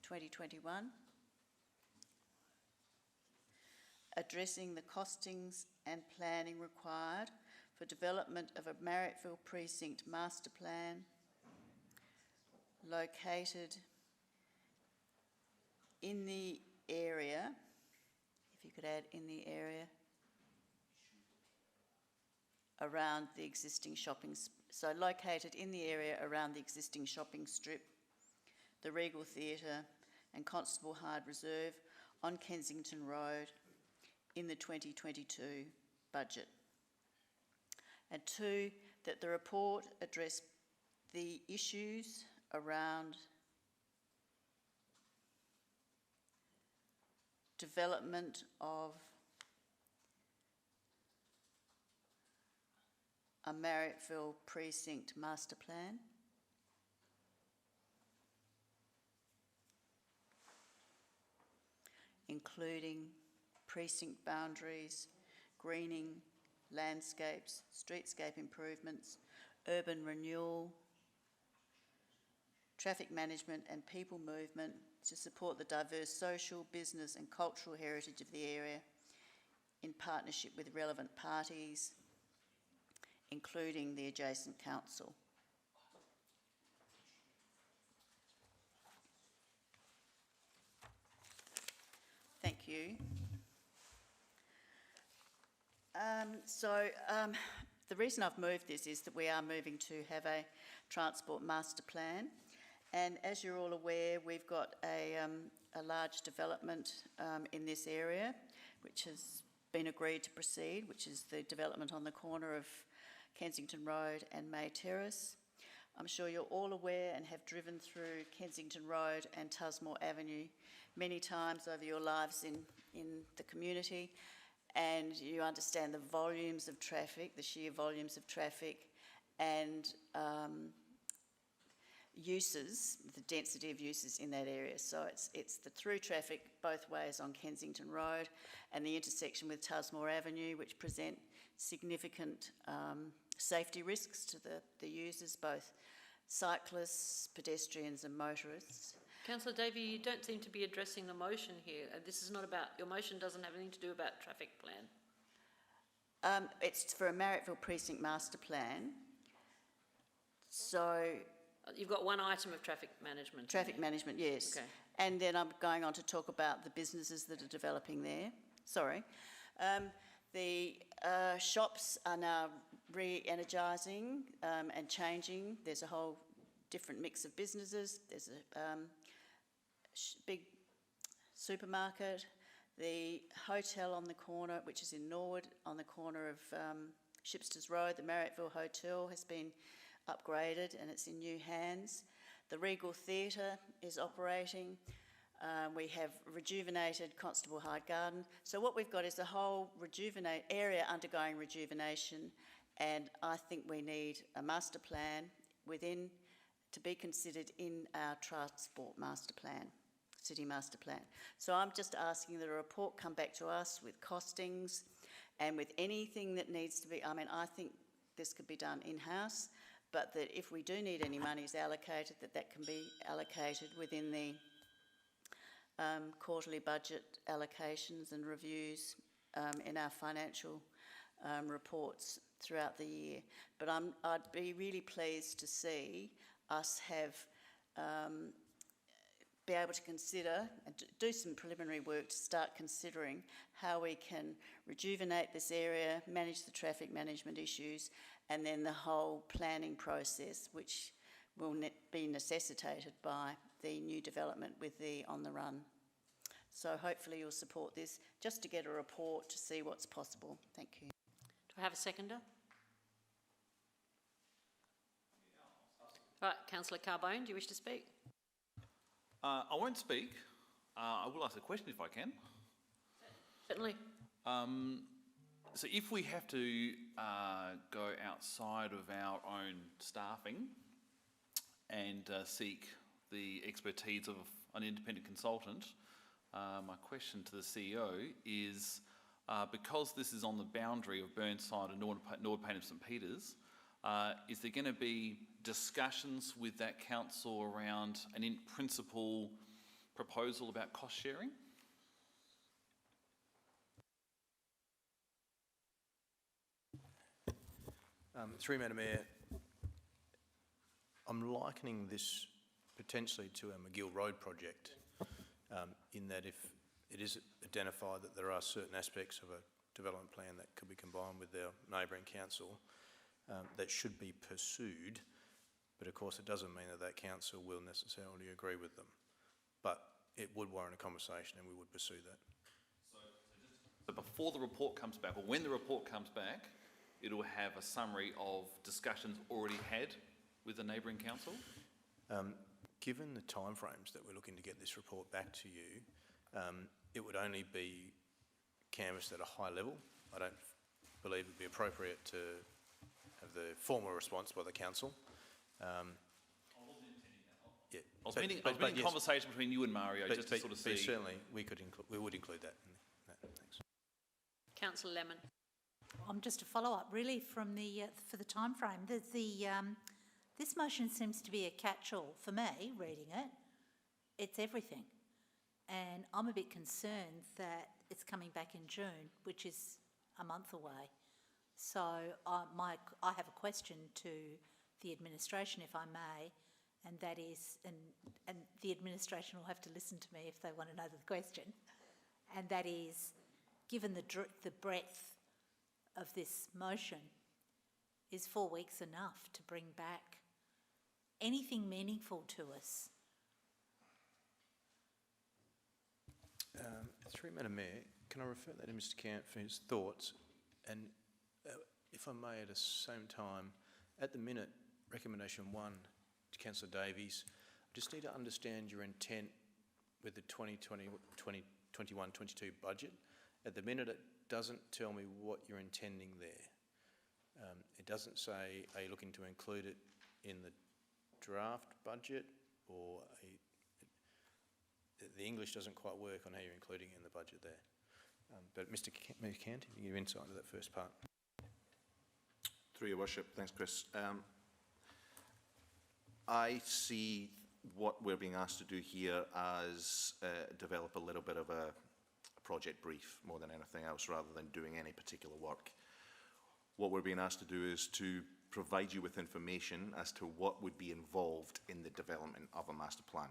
2021. Addressing the costings and planning required for development of a Marrickville Precinct Master Plan located in the area, if you could add in the area, around the existing so located in the area around the existing shopping strip, the Regal Theatre and Constable Hyde Reserve on Kensington Road in the 2022 budget. And two, that the report address the issues around development of a Marrickville Precinct Master Plan. including precinct boundaries, greening, landscapes, streetscape improvements, urban renewal, traffic management and people movement to support the diverse social, business and cultural heritage of the area in partnership with relevant parties, including the adjacent council. Thank you. The reason I've moved this is that we are moving to have a transport master plan. And as you're all aware, we've got a large development in this area, which has been agreed to proceed, which is the development on the corner of Kensington Road and May Terrace. I'm sure you're all aware and have driven through Kensington Road and Tusmore Avenue many times over your lives in the community, and you understand the volumes of traffic, the sheer volumes of traffic, and uses, the density of uses in that area. So it's the through traffic both ways on Kensington Road and the intersection with Tusmore Avenue, which present significant safety risks to the users, both cyclists, pedestrians and motorists. Councillor Davey, you don't seem to be addressing the motion here. This is not about, your motion doesn't have anything to do about traffic plan. It's for a Marrickville Precinct Master Plan. So You've got one item of traffic management. traffic management, yes. Okay. And then I'm going on to talk about the businesses that are developing there. Sorry. The shops are now re-energising and changing. There's a whole different mix of businesses. There's a big supermarket. The hotel on the corner, which is in Norwood, on the corner of Shipsters Road, the Marrickville Hotel has been upgraded and it's in new hands. The Regal Theatre is operating. We have rejuvenated Constable Hyde Garden. So what we've got is a whole area undergoing rejuvenation, and I think we need a master plan to be considered in our transport master plan, city master plan. So I'm just asking that a report come back to us with costings and with anything that needs to be, I think this could be done in-house, but that if we do need any monies allocated, that can be allocated within the quarterly budget allocations and reviews in our financial reports throughout the year. But I'd be really pleased to see us be able to consider and do some preliminary work to start considering how we can rejuvenate this area, manage the traffic management issues, and then the whole planning process, which will be necessitated by the new development with the On The Run. So hopefully you'll support this, just to get a report to see what's possible. Thank you. Do I have a seconder? Right, Councillor Carbone, do you wish to speak? I won't speak. I will ask a question if I can. Certainly. So if we have to go outside of our own staffing and seek the expertise of an independent consultant, my question to the CEO is, because this is on the boundary of Burnside and Norwood-Payneham St Peters, is there going to be discussions with that council around an in-principle proposal about cost sharing? Through Madam Mayor, I'm likening this potentially to a McGill Road project, in that if it is identified that there are certain aspects of a development plan that could be combined with their neighbouring council, that should be pursued, but of course it doesn't mean that that council will necessarily agree with them. But it would warrant a conversation and we would pursue that. So before the report comes back, or when the report comes back, it'll have a summary of discussions already had with the neighbouring council? Given the timeframes that we're looking to get this report back to you, it would only be canvassed at a high level. I don't believe it would be appropriate to have the formal response by the council. Yeah, I was But- meaning, but- I was but meaning yes. conversation between you and Mario, just to sort of see. Certainly, we would include that. Thanks. Councillor Lemon. Just a follow-up, really, from for the timeframe. This motion seems to be a catch-all for me, reading it. It's everything. And I'm a bit concerned that it's coming back in June, which is a month away. So I have a question to the administration, if I may, and that is, and the administration will have to listen to me if they want to know the question, and that is, given the breadth of this motion, is 4 weeks enough to bring back anything meaningful to us? Through Madam Mayor, can I refer that to Mr Cant for his thoughts? And if I may, at the same time, at the minute, recommendation 1 to Councillor Davies, I just need to understand your intent with the 2021-22 budget. At the minute, it doesn't tell me what you're intending there. It doesn't say, are you looking to include it in the draft budget, or the English doesn't quite work on how you're including it in the budget there. But Mr Cant, if you give insight into that first part. Through your worship, thanks, Chris. I see what we're being asked to do here as develop a little bit of a project brief more than anything else, rather than doing any particular work. What we're being asked to do is to provide you with information as to what would be involved in the development of a master plan,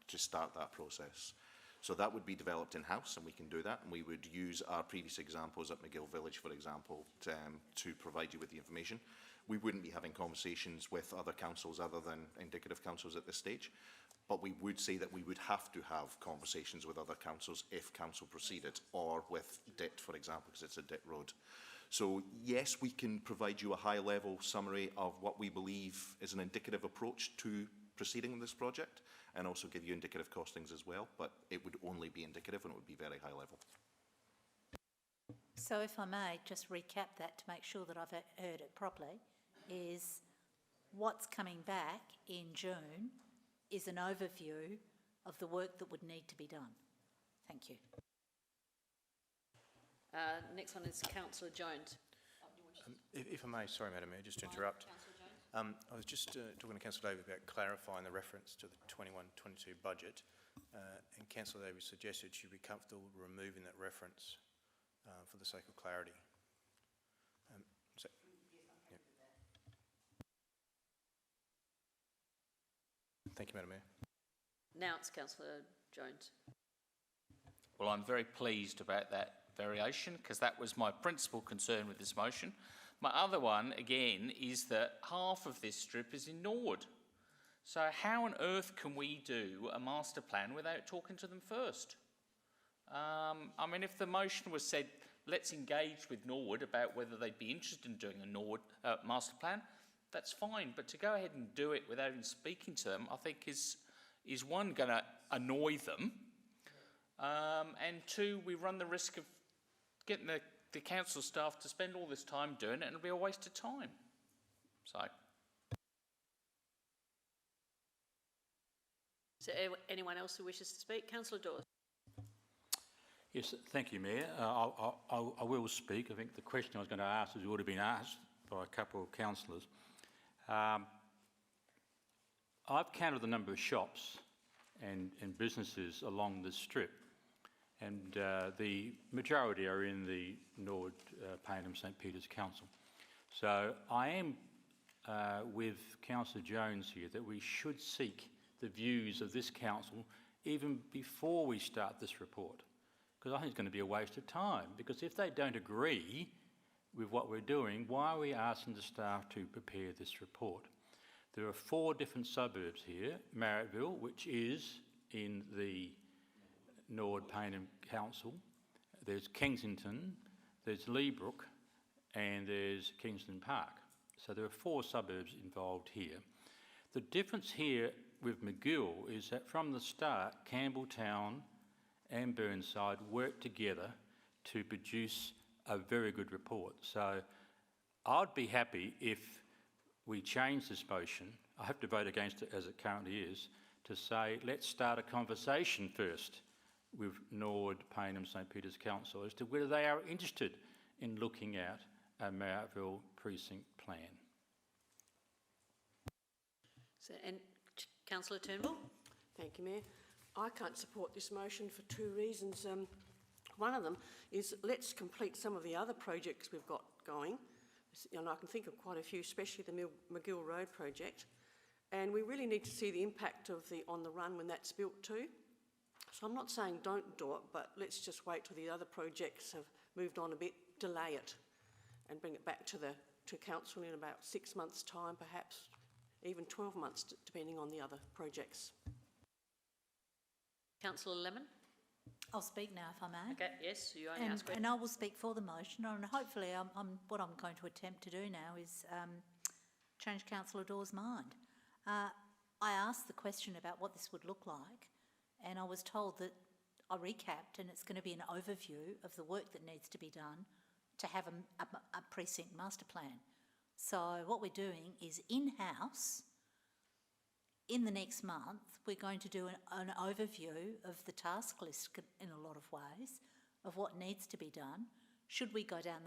to start that process. So that would be developed in-house, and we can do that, and we would use our previous examples at McGill Village, for example, to provide you with the information. We wouldn't be having conversations with other councils other than indicative councils at this stage, but we would say that we would have to have conversations with other councils if council proceeded, or with DIT, for example, because it's a DIT road. So yes, we can provide you a high-level summary of what we believe is an indicative approach to proceeding with this project, and also give you indicative costings as well, but it would only be indicative and it would be very high level. So if I may just recap that to make sure that I've heard it properly, is what's coming back in June is an overview of the work that would need to be done. Thank you. Next one is Councillor Jones. If I may, sorry Madam Mayor, just to interrupt. I was just talking to Councillor Davies about clarifying the reference to the 21-22 budget, and Councillor Davies suggested she'd be comfortable removing that reference for the sake of clarity. Thank you, Madam Mayor. Now it's Councillor Jones. Well, I'm very pleased about that variation, because that was my principal concern with this motion. My other one, again, is that half of this strip is in Norwood. So how on earth can we do a master plan without talking to them first? I mean, if the motion was said, let's engage with Norwood about whether they'd be interested in doing a Norwood master plan, that's fine. But to go ahead and do it without even speaking to them, I think is one, going to annoy them, and two, we run the risk of getting the council staff to spend all this time doing it, and it'll be a waste of time. So. Is there anyone else who wishes to speak? Councillor Dawes. Yes, thank you, Mayor. I will speak. I think the question I was going to ask has already been asked by a couple of councillors. I've counted the number of shops and businesses along this strip, and the majority are in the Norwood, Payneham, St Peter's Council. So I am with Councillor Jones here that we should seek the views of this council even before we start this report, because I think it's going to be a waste of time, because if they don't agree with what we're doing, why are we asking the staff to prepare this report? There are 4 different suburbs here. Marrittville, which is in the Norwood Payneham Council, there's Kensington, there's Leabrook, and there's Kingston Park. So there are 4 suburbs involved here. The difference here with McGill is that from the start, Campbelltown and Burnside worked together to produce a very good report. So I'd be happy if we change this motion. I have to vote against it as it currently is, to say, let's start a conversation first with Nord, Payneham, St Peter's Council as to whether they are interested in looking at a Marrickville precinct plan. So, and Councillor Turnbull? Thank you, Mayor. I can't support this motion for two reasons. One of them is let's complete some of the other projects we've got going. And I can think of quite a few, especially the McGill Road project. And we really need to see the impact of on the run when that's built too. So I'm not saying don't do it, but let's just wait till the other projects have moved on a bit, delay it, and bring it back to council in about 6 months' time, perhaps even 12 months, depending on the other projects. Councillor Lemon? I'll speak now if I may. Okay, yes, you only ask And I will speak for the motion, and hopefully what I'm going to attempt to do now is change Councillor Dawes' mind. I asked the question about what this would look like, and I was told that I recapped, and it's going to be an overview of the work that needs to be done to have a precinct master plan. So what we're doing is in-house, in the next month, we're going to do an overview of the task list in a lot of ways of what needs to be done should we go down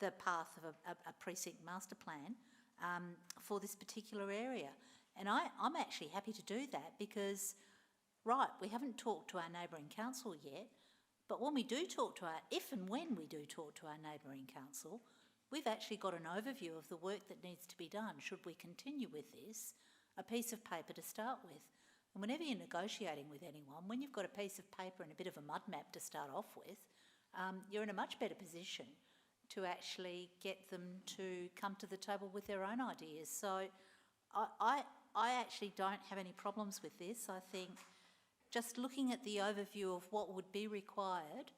the path of a precinct master plan for this particular area. And I'm actually happy to do that because, right, we haven't talked to our neighbouring council yet, but when we do talk to if and when we do talk to our neighbouring council, we've actually got an overview of the work that needs to be done should we continue with this, a piece of paper to start with. And whenever you're negotiating with anyone, when you've got a piece of paper and a bit of a mud map to start off with, you're in a much better position to actually get them to come to the table with their own ideas. So I actually don't have any problems with this. I think just looking at the overview of what would be required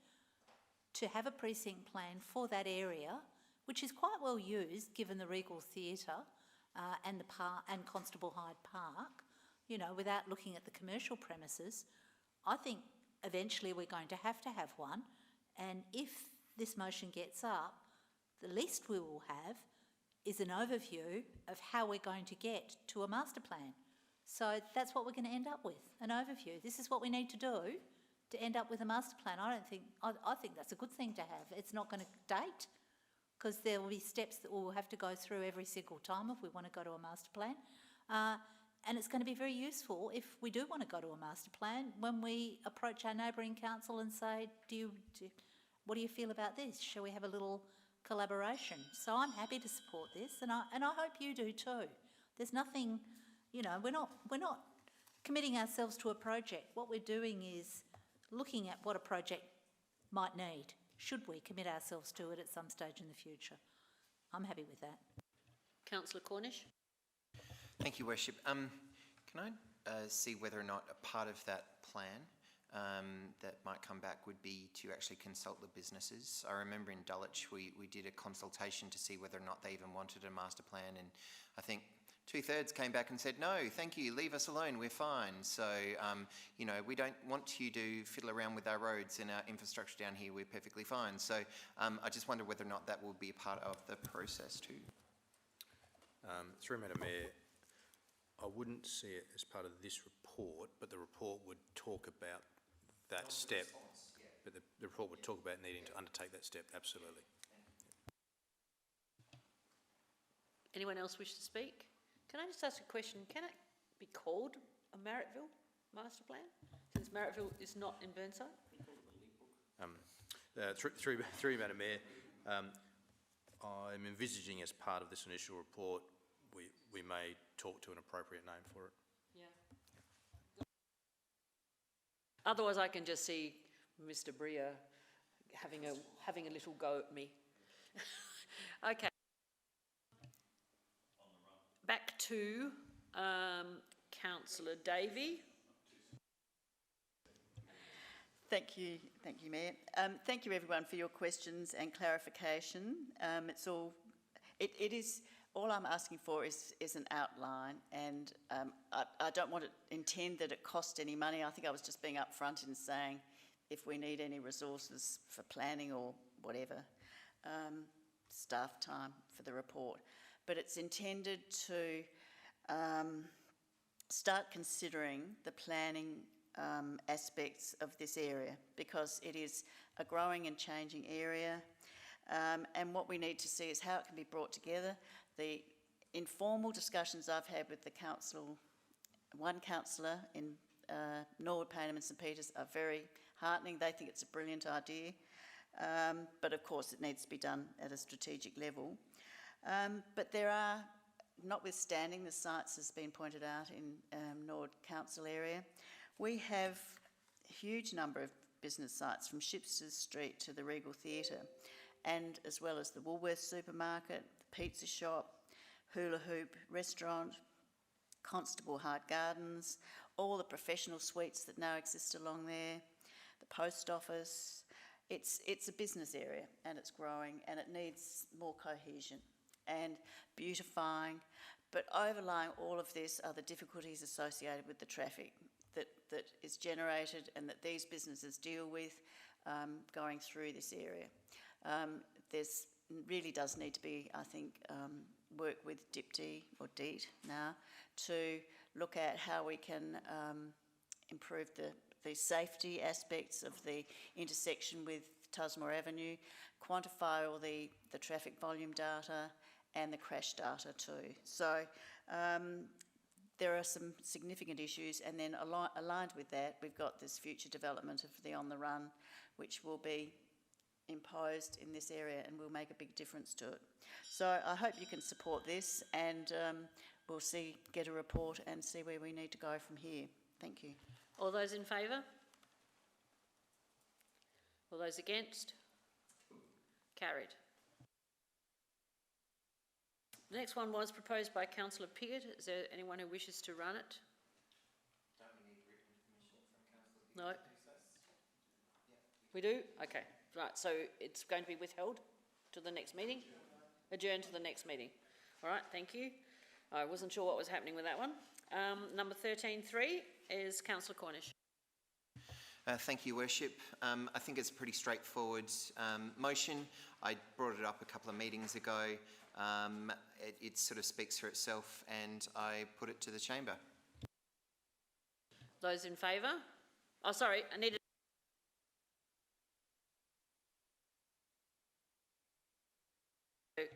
to have a precinct plan for that area, which is quite well used given the Regal Theatre and the and Constable Hyde Park, you know, without looking at the commercial premises, I think eventually we're going to have one. And if this motion gets up, the least we will have is an overview of how we're going to get to a master plan. So that's what we're going to end up with, an overview. This is what we need to do to end up with a master plan. I think that's a good thing to have. It's not going to date because there will be steps that we'll have to go through every single time if we want to go to a master plan. And it's going to be very useful if we do want to go to a master plan when we approach our neighbouring council and say, what do you feel about this? Shall we have a little collaboration? So I'm happy to support this, and I hope you do too. There's nothing, you know, we're not committing ourselves to a project. What we're doing is looking at what a project might need, should we commit ourselves to it at some stage in the future. I'm happy with that. Councillor Cornish? Thank you, Worship. Can I see whether or not a part of that plan that might come back would be to actually consult the businesses? I remember in Dulwich we did a consultation to see whether or not they even wanted a master plan, and I think 2/3 came back and said, no, thank you, leave us alone, we're fine. So, you know, we don't want you to fiddle around with our roads and our infrastructure down here, we're perfectly fine. So I just wonder whether or not that will be a part of the process too. Through Madam Mayor, I wouldn't see it as part of this report, but the report would talk about that step. But the report would talk about needing to undertake that step, absolutely. Anyone else wish to speak? Can I just ask a question? Can it be called a Marrickville master plan, since Marrickville is not in Burnside? Through Madam Mayor, I'm envisaging as part of this initial report, we may talk to an appropriate name for it. Yeah. Otherwise, I can just see Mr. Bria having a little go at me. Okay. Back to Councillor Davey. Thank you, Mayor. Thank you everyone for your questions and clarification. It is all I'm asking for is an outline, and I don't want to intend that it cost any money. I think I was just being upfront in saying if we need any resources for planning or whatever, staff time for the report. But it's intended to start considering the planning aspects of this area, because it is a growing and changing area. And what we need to see is how it can be brought together. The informal discussions I've had with the council, one councillor in Norwood, Payneham and St Peters are very heartening. They think it's a brilliant idea, but of course it needs to be done at a strategic level. But there are, notwithstanding the sites has been pointed out in Norwood Council area, we have a huge number of business sites from Shipsters Street to the Regal Theatre, and as well as the Woolworths supermarket, the pizza shop, Hula Hoop restaurant, Constable Hart Gardens, all the professional suites that now exist along there, the post office. It's a business area and it's growing and it needs more cohesion and beautifying. But overlying all of this are the difficulties associated with the traffic that is generated and that these businesses deal with going through this area. There's really does need to be, I think, work with DIPD or DEET now to look at how we can improve the safety aspects of the intersection with Tusmore Avenue, quantify all the traffic volume data and the crash data too. So there are some significant issues, and then aligned with that, we've got this future development of the On The Run, which will be imposed in this area and will make a big difference to it. So I hope you can support this, and we'll get a report and see where we need to go from here. Thank you. All those in favour? All those against? Carried. The next one was proposed by Councillor Piggott. Is there anyone who wishes to run it? Don't we need written permission from Councillor Piggott No. to do so? We do? Okay. Right, so it's going to be withheld to the next meeting? Adjourned to the next meeting. All right, thank you. I wasn't sure what was happening with that one. Number 13.3 is Councillor Cornish. Thank you, Worship. I think it's a pretty straightforward motion. I brought it up a couple of meetings ago. It sort of speaks for itself, and I put it to the chamber. Those in favour? Oh, sorry, I needed...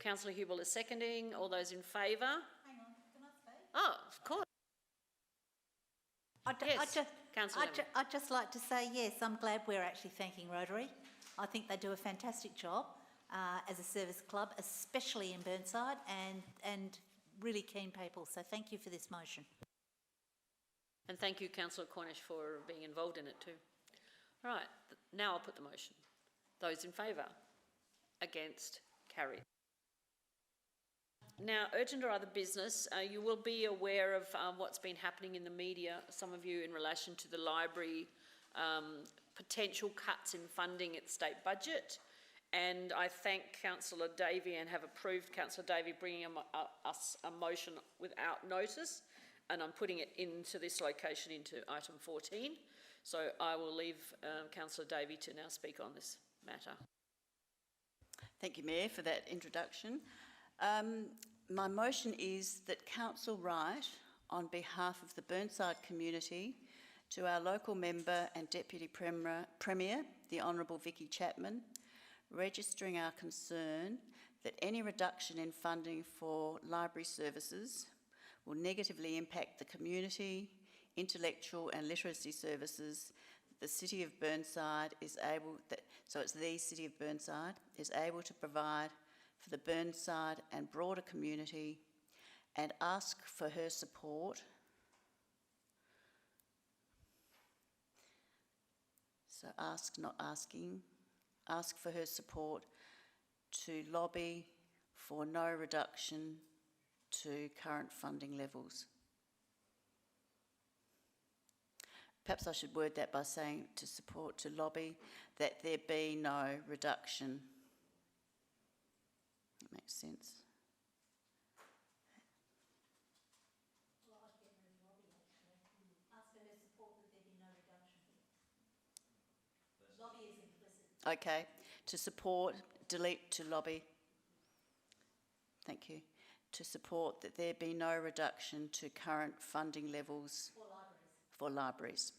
Councillor Hubel is seconding. All those in favour? Hang on, can I speak? Oh, of course. I'd just like to say, yes, I'm glad we're actually thanking Rotary. I think they do a fantastic job as a service club, especially in Burnside, and really keen people. So thank you for this motion. And thank you, Councillor Cornish, for being involved in it too. All right, now I'll put the motion. Those in favour? Against? Carried. Now, urgent or other business, you will be aware of what's been happening in the media, some of you, in relation to the library potential cuts in funding its state budget. And I thank Councillor Davey and have approved Councillor Davey bringing us a motion without notice, and I'm putting it into this location into item 14. So I will leave Councillor Davey to now speak on this matter. Thank you, Mayor, for that introduction. My motion is that Council write on behalf of the Burnside community to our local member and Deputy Premier, the Honourable Vicky Chapman, registering our concern that any reduction in funding for library services will negatively impact the community, intellectual and literacy services the City of Burnside is able, so it's the City of Burnside, is able to provide for the Burnside and broader community, and ask for her support. So ask, not asking. Ask for her support to lobby for no reduction to current funding levels. Perhaps I should word that by saying to lobby that there be no reduction. That makes sense. Well, I'd get rid of lobby, actually. Ask for her support that there be no reduction. Lobby is implicit. Okay, to support, delete to lobby. Thank you. to support that there be no reduction to current funding levels for libraries.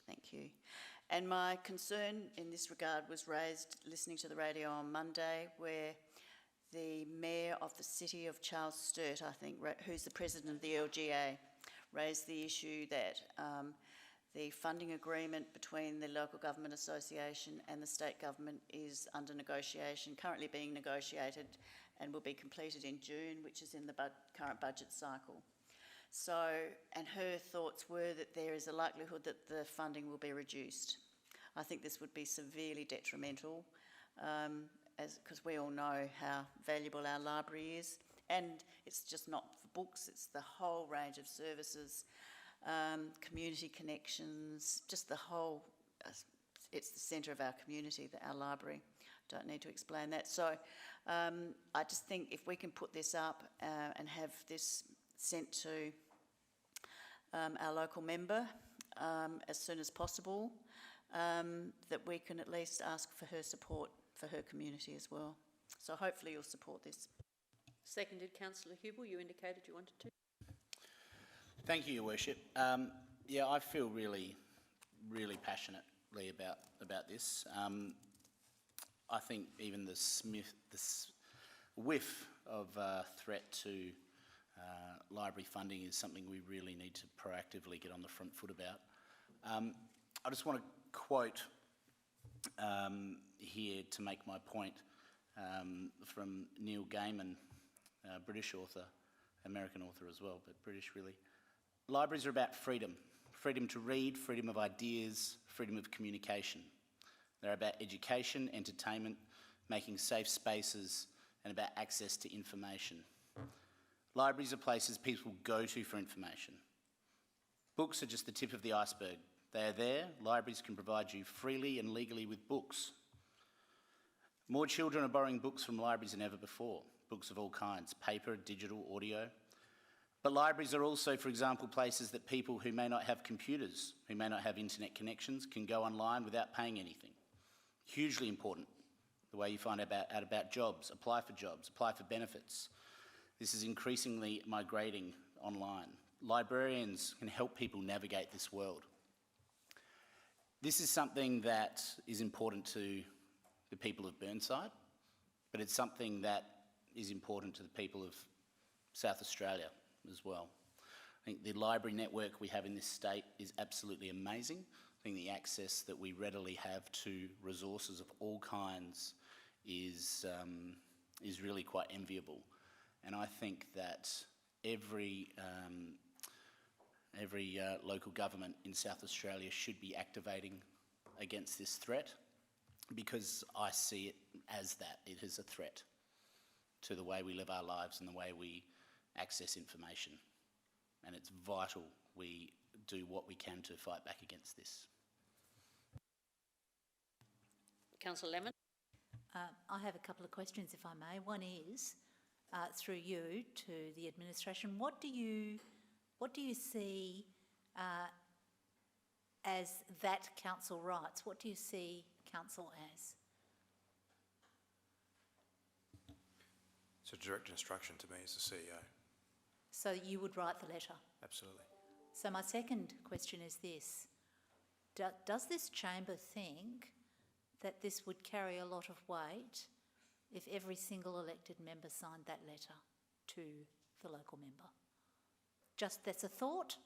Thank you. And my concern in this regard was raised listening to the radio on Monday, where the Mayor of the City of Charles Sturt, I think, who's the President of the LGA, raised the issue that the funding agreement between the Local Government Association and the State Government is under negotiation, currently being negotiated, and will be completed in June, which is in the current budget cycle. So, and her thoughts were that there is a likelihood that the funding will be reduced. I think this would be severely detrimental, because we all know how valuable our library is, and it's just not for books, it's the whole range of services, community connections, just the whole, it's the centre of our community, our library. Don't need to explain that. So I just think if we can put this up and have this sent to our local member as soon as possible, that we can at least ask for her support for her community as well. So hopefully you'll support this. Seconded, Councillor Hubel, you indicated you wanted to. Thank you, Your Worship. Yeah, I feel really passionately about this. I think even the whiff of threat to library funding is something we really need to proactively get on the front foot about. I just want to quote here to make my point from Neil Gaiman, British author, American author as well, but British really. Libraries are about freedom. Freedom to read, freedom of ideas, freedom of communication. They're about education, entertainment, making safe spaces, and about access to information. Libraries are places people go to for information. Books are just the tip of the iceberg. They are there. Libraries can provide you freely and legally with books. More children are borrowing books from libraries than ever before. Books of all kinds, paper, digital, audio. But libraries are also, for example, places that people who may not have computers, who may not have internet connections, can go online without paying anything. Hugely important. The way you find out about jobs, apply for benefits. This is increasingly migrating online. Librarians can help people navigate this world. This is something that is important to the people of Burnside, but it's something that is important to the people of South Australia as well. I think the library network we have in this state is absolutely amazing. I think the access that we readily have to resources of all kinds is really quite enviable. And I think that every local government in South Australia should be activating against this threat, because I see it as that. It is a threat to the way we live our lives and the way we access information. And it's vital we do what we can to fight back against this. Councillor Lemon. I have a couple of questions, if I may. One is, through you to the administration, what do you see as that council rights? What do you see council as? It's a direct instruction to me as the CEO. So you would write the letter? Absolutely. So my second question is this. Does this chamber think that this would carry a lot of weight if every single elected member signed that letter to the local member? Just that's a thought?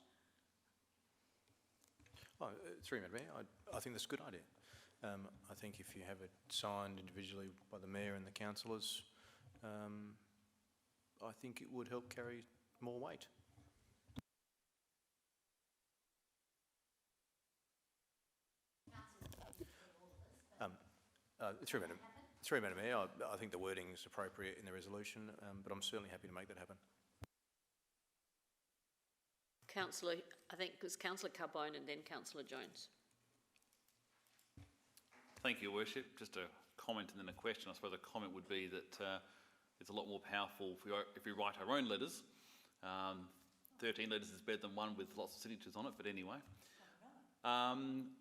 Oh, through you, Madam Mayor, I think that's a good idea. I think if you have it signed individually by the Mayor and the councillors, I think it would help carry more weight. Through Madam Mayor, I think the wording is appropriate in the resolution, but I'm certainly happy to make that happen. Councillor, I think it was Councillor Carbone and then Councillor Jones. Thank you, Your Worship. Just a comment and then a question. I suppose a comment would be that it's a lot more powerful if we write our own letters. 13 letters is better than one with lots of signatures on it, but anyway.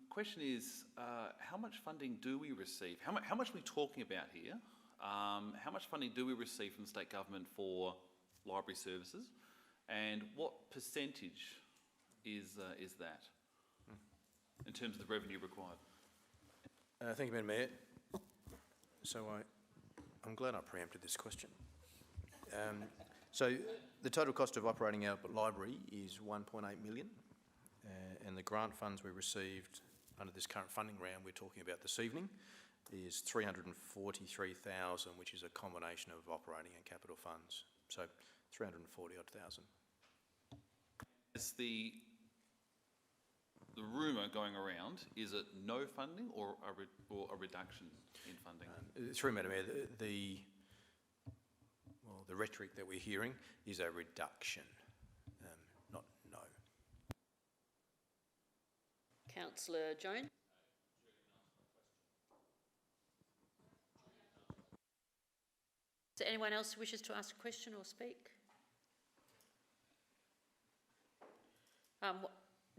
Question is, how much funding do we receive? How much are we talking about here how much funding do we receive from the state government for library services, and what percentage is that in terms of the revenue required? Thank you, Madam Mayor. So I'm glad I preempted this question. So the total cost of operating our library is 1.8 million, and the grant funds we received under this current funding round we're talking about this evening is 343,000, which is a combination of operating and capital funds. So 340,000. Is the rumour going around, is it no funding or a reduction in funding? Through Madam Mayor, the rhetoric that we're hearing is a reduction, not no. Councillor Jones. Is there anyone else who wishes to ask a question or speak?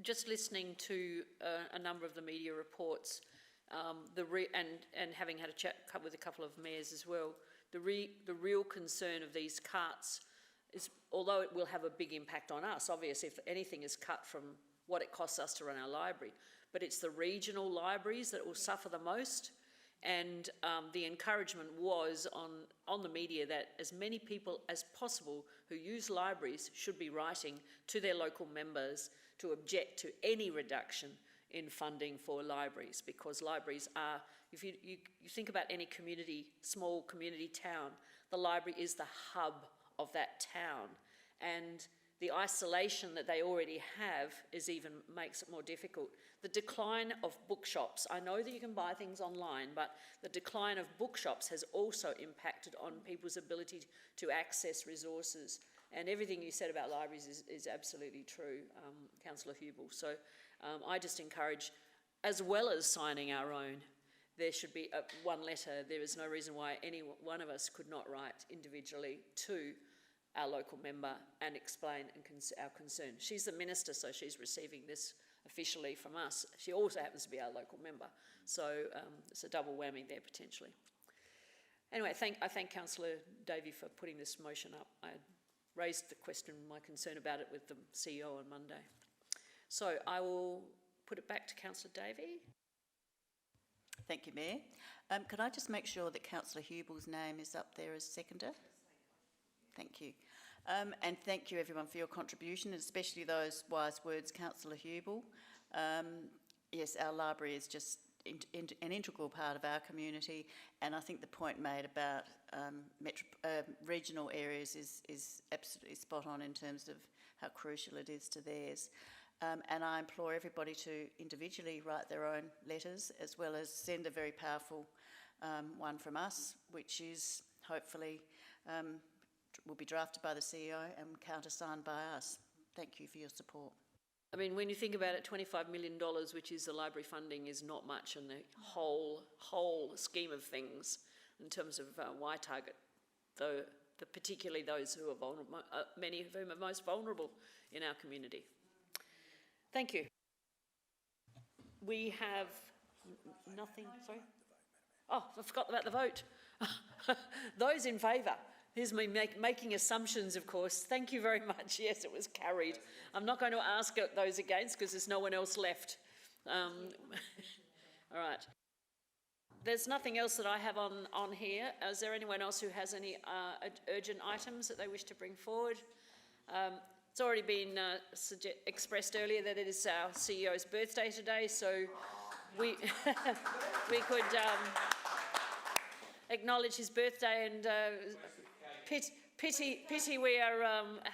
Just listening to a number of the media reports, and having had a chat with a couple of mayors as well, the real concern of these cuts is, although it will have a big impact on us, obviously if anything is cut from what it costs us to run our library, but it's the regional libraries that will suffer the most. And the encouragement was on the media that as many people as possible who use libraries should be writing to their local members to object to any reduction in funding for libraries, because libraries are, if you think about any community, small community town, the library is the hub of that town, and the isolation that they already have makes it more difficult. The decline of bookshops, I know that you can buy things online, but the decline of bookshops has also impacted on people's ability to access resources. And everything you said about libraries is absolutely true, Councillor Hubel. So I just encourage, as well as signing our own, there should be one letter. There is no reason why any one of us could not write individually to our local member and explain our concern. She's the minister, so she's receiving this officially from us. She also happens to be our local member. So it's a double whammy there potentially. Anyway, I thank Councillor Davey for putting this motion up. I raised the question, my concern about it with the CEO on Monday. So I will put it back to Councillor Davey. Thank you, Mayor. Could I just make sure that Councillor Hubel's name is up there as seconder? Thank you. And thank you everyone for your contribution, especially those wise words, Councillor Hubel. Yes, our library is just an integral part of our community, and I think the point made about regional areas is absolutely spot on in terms of how crucial it is to theirs. And I implore everybody to individually write their own letters, as well as send a very powerful one from us, which is hopefully will be drafted by the CEO and countersigned by us. Thank you for your support. I mean, when you think about it, $25 million, which is the library funding, is not much in the whole scheme of things in terms of why target particularly those who are vulnerable, many of whom are most vulnerable in our community. Thank you. We have nothing, sorry? Oh, I forgot about the vote. Those in favour. Here's me making assumptions, of course. Thank you very much. Yes, it was carried. I'm not going to ask those against because there's no one else left. All right. There's nothing else that I have on here. Is there anyone else who has any urgent items that they wish to bring forward? It's already been expressed earlier that it is our CEO's birthday today, so we could acknowledge his birthday and pity we are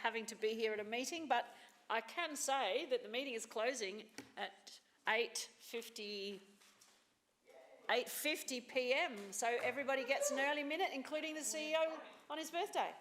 having to be here at a meeting, but I can say that the meeting is closing at 8:50 p.m, so everybody gets an early minute, including the CEO on his birthday.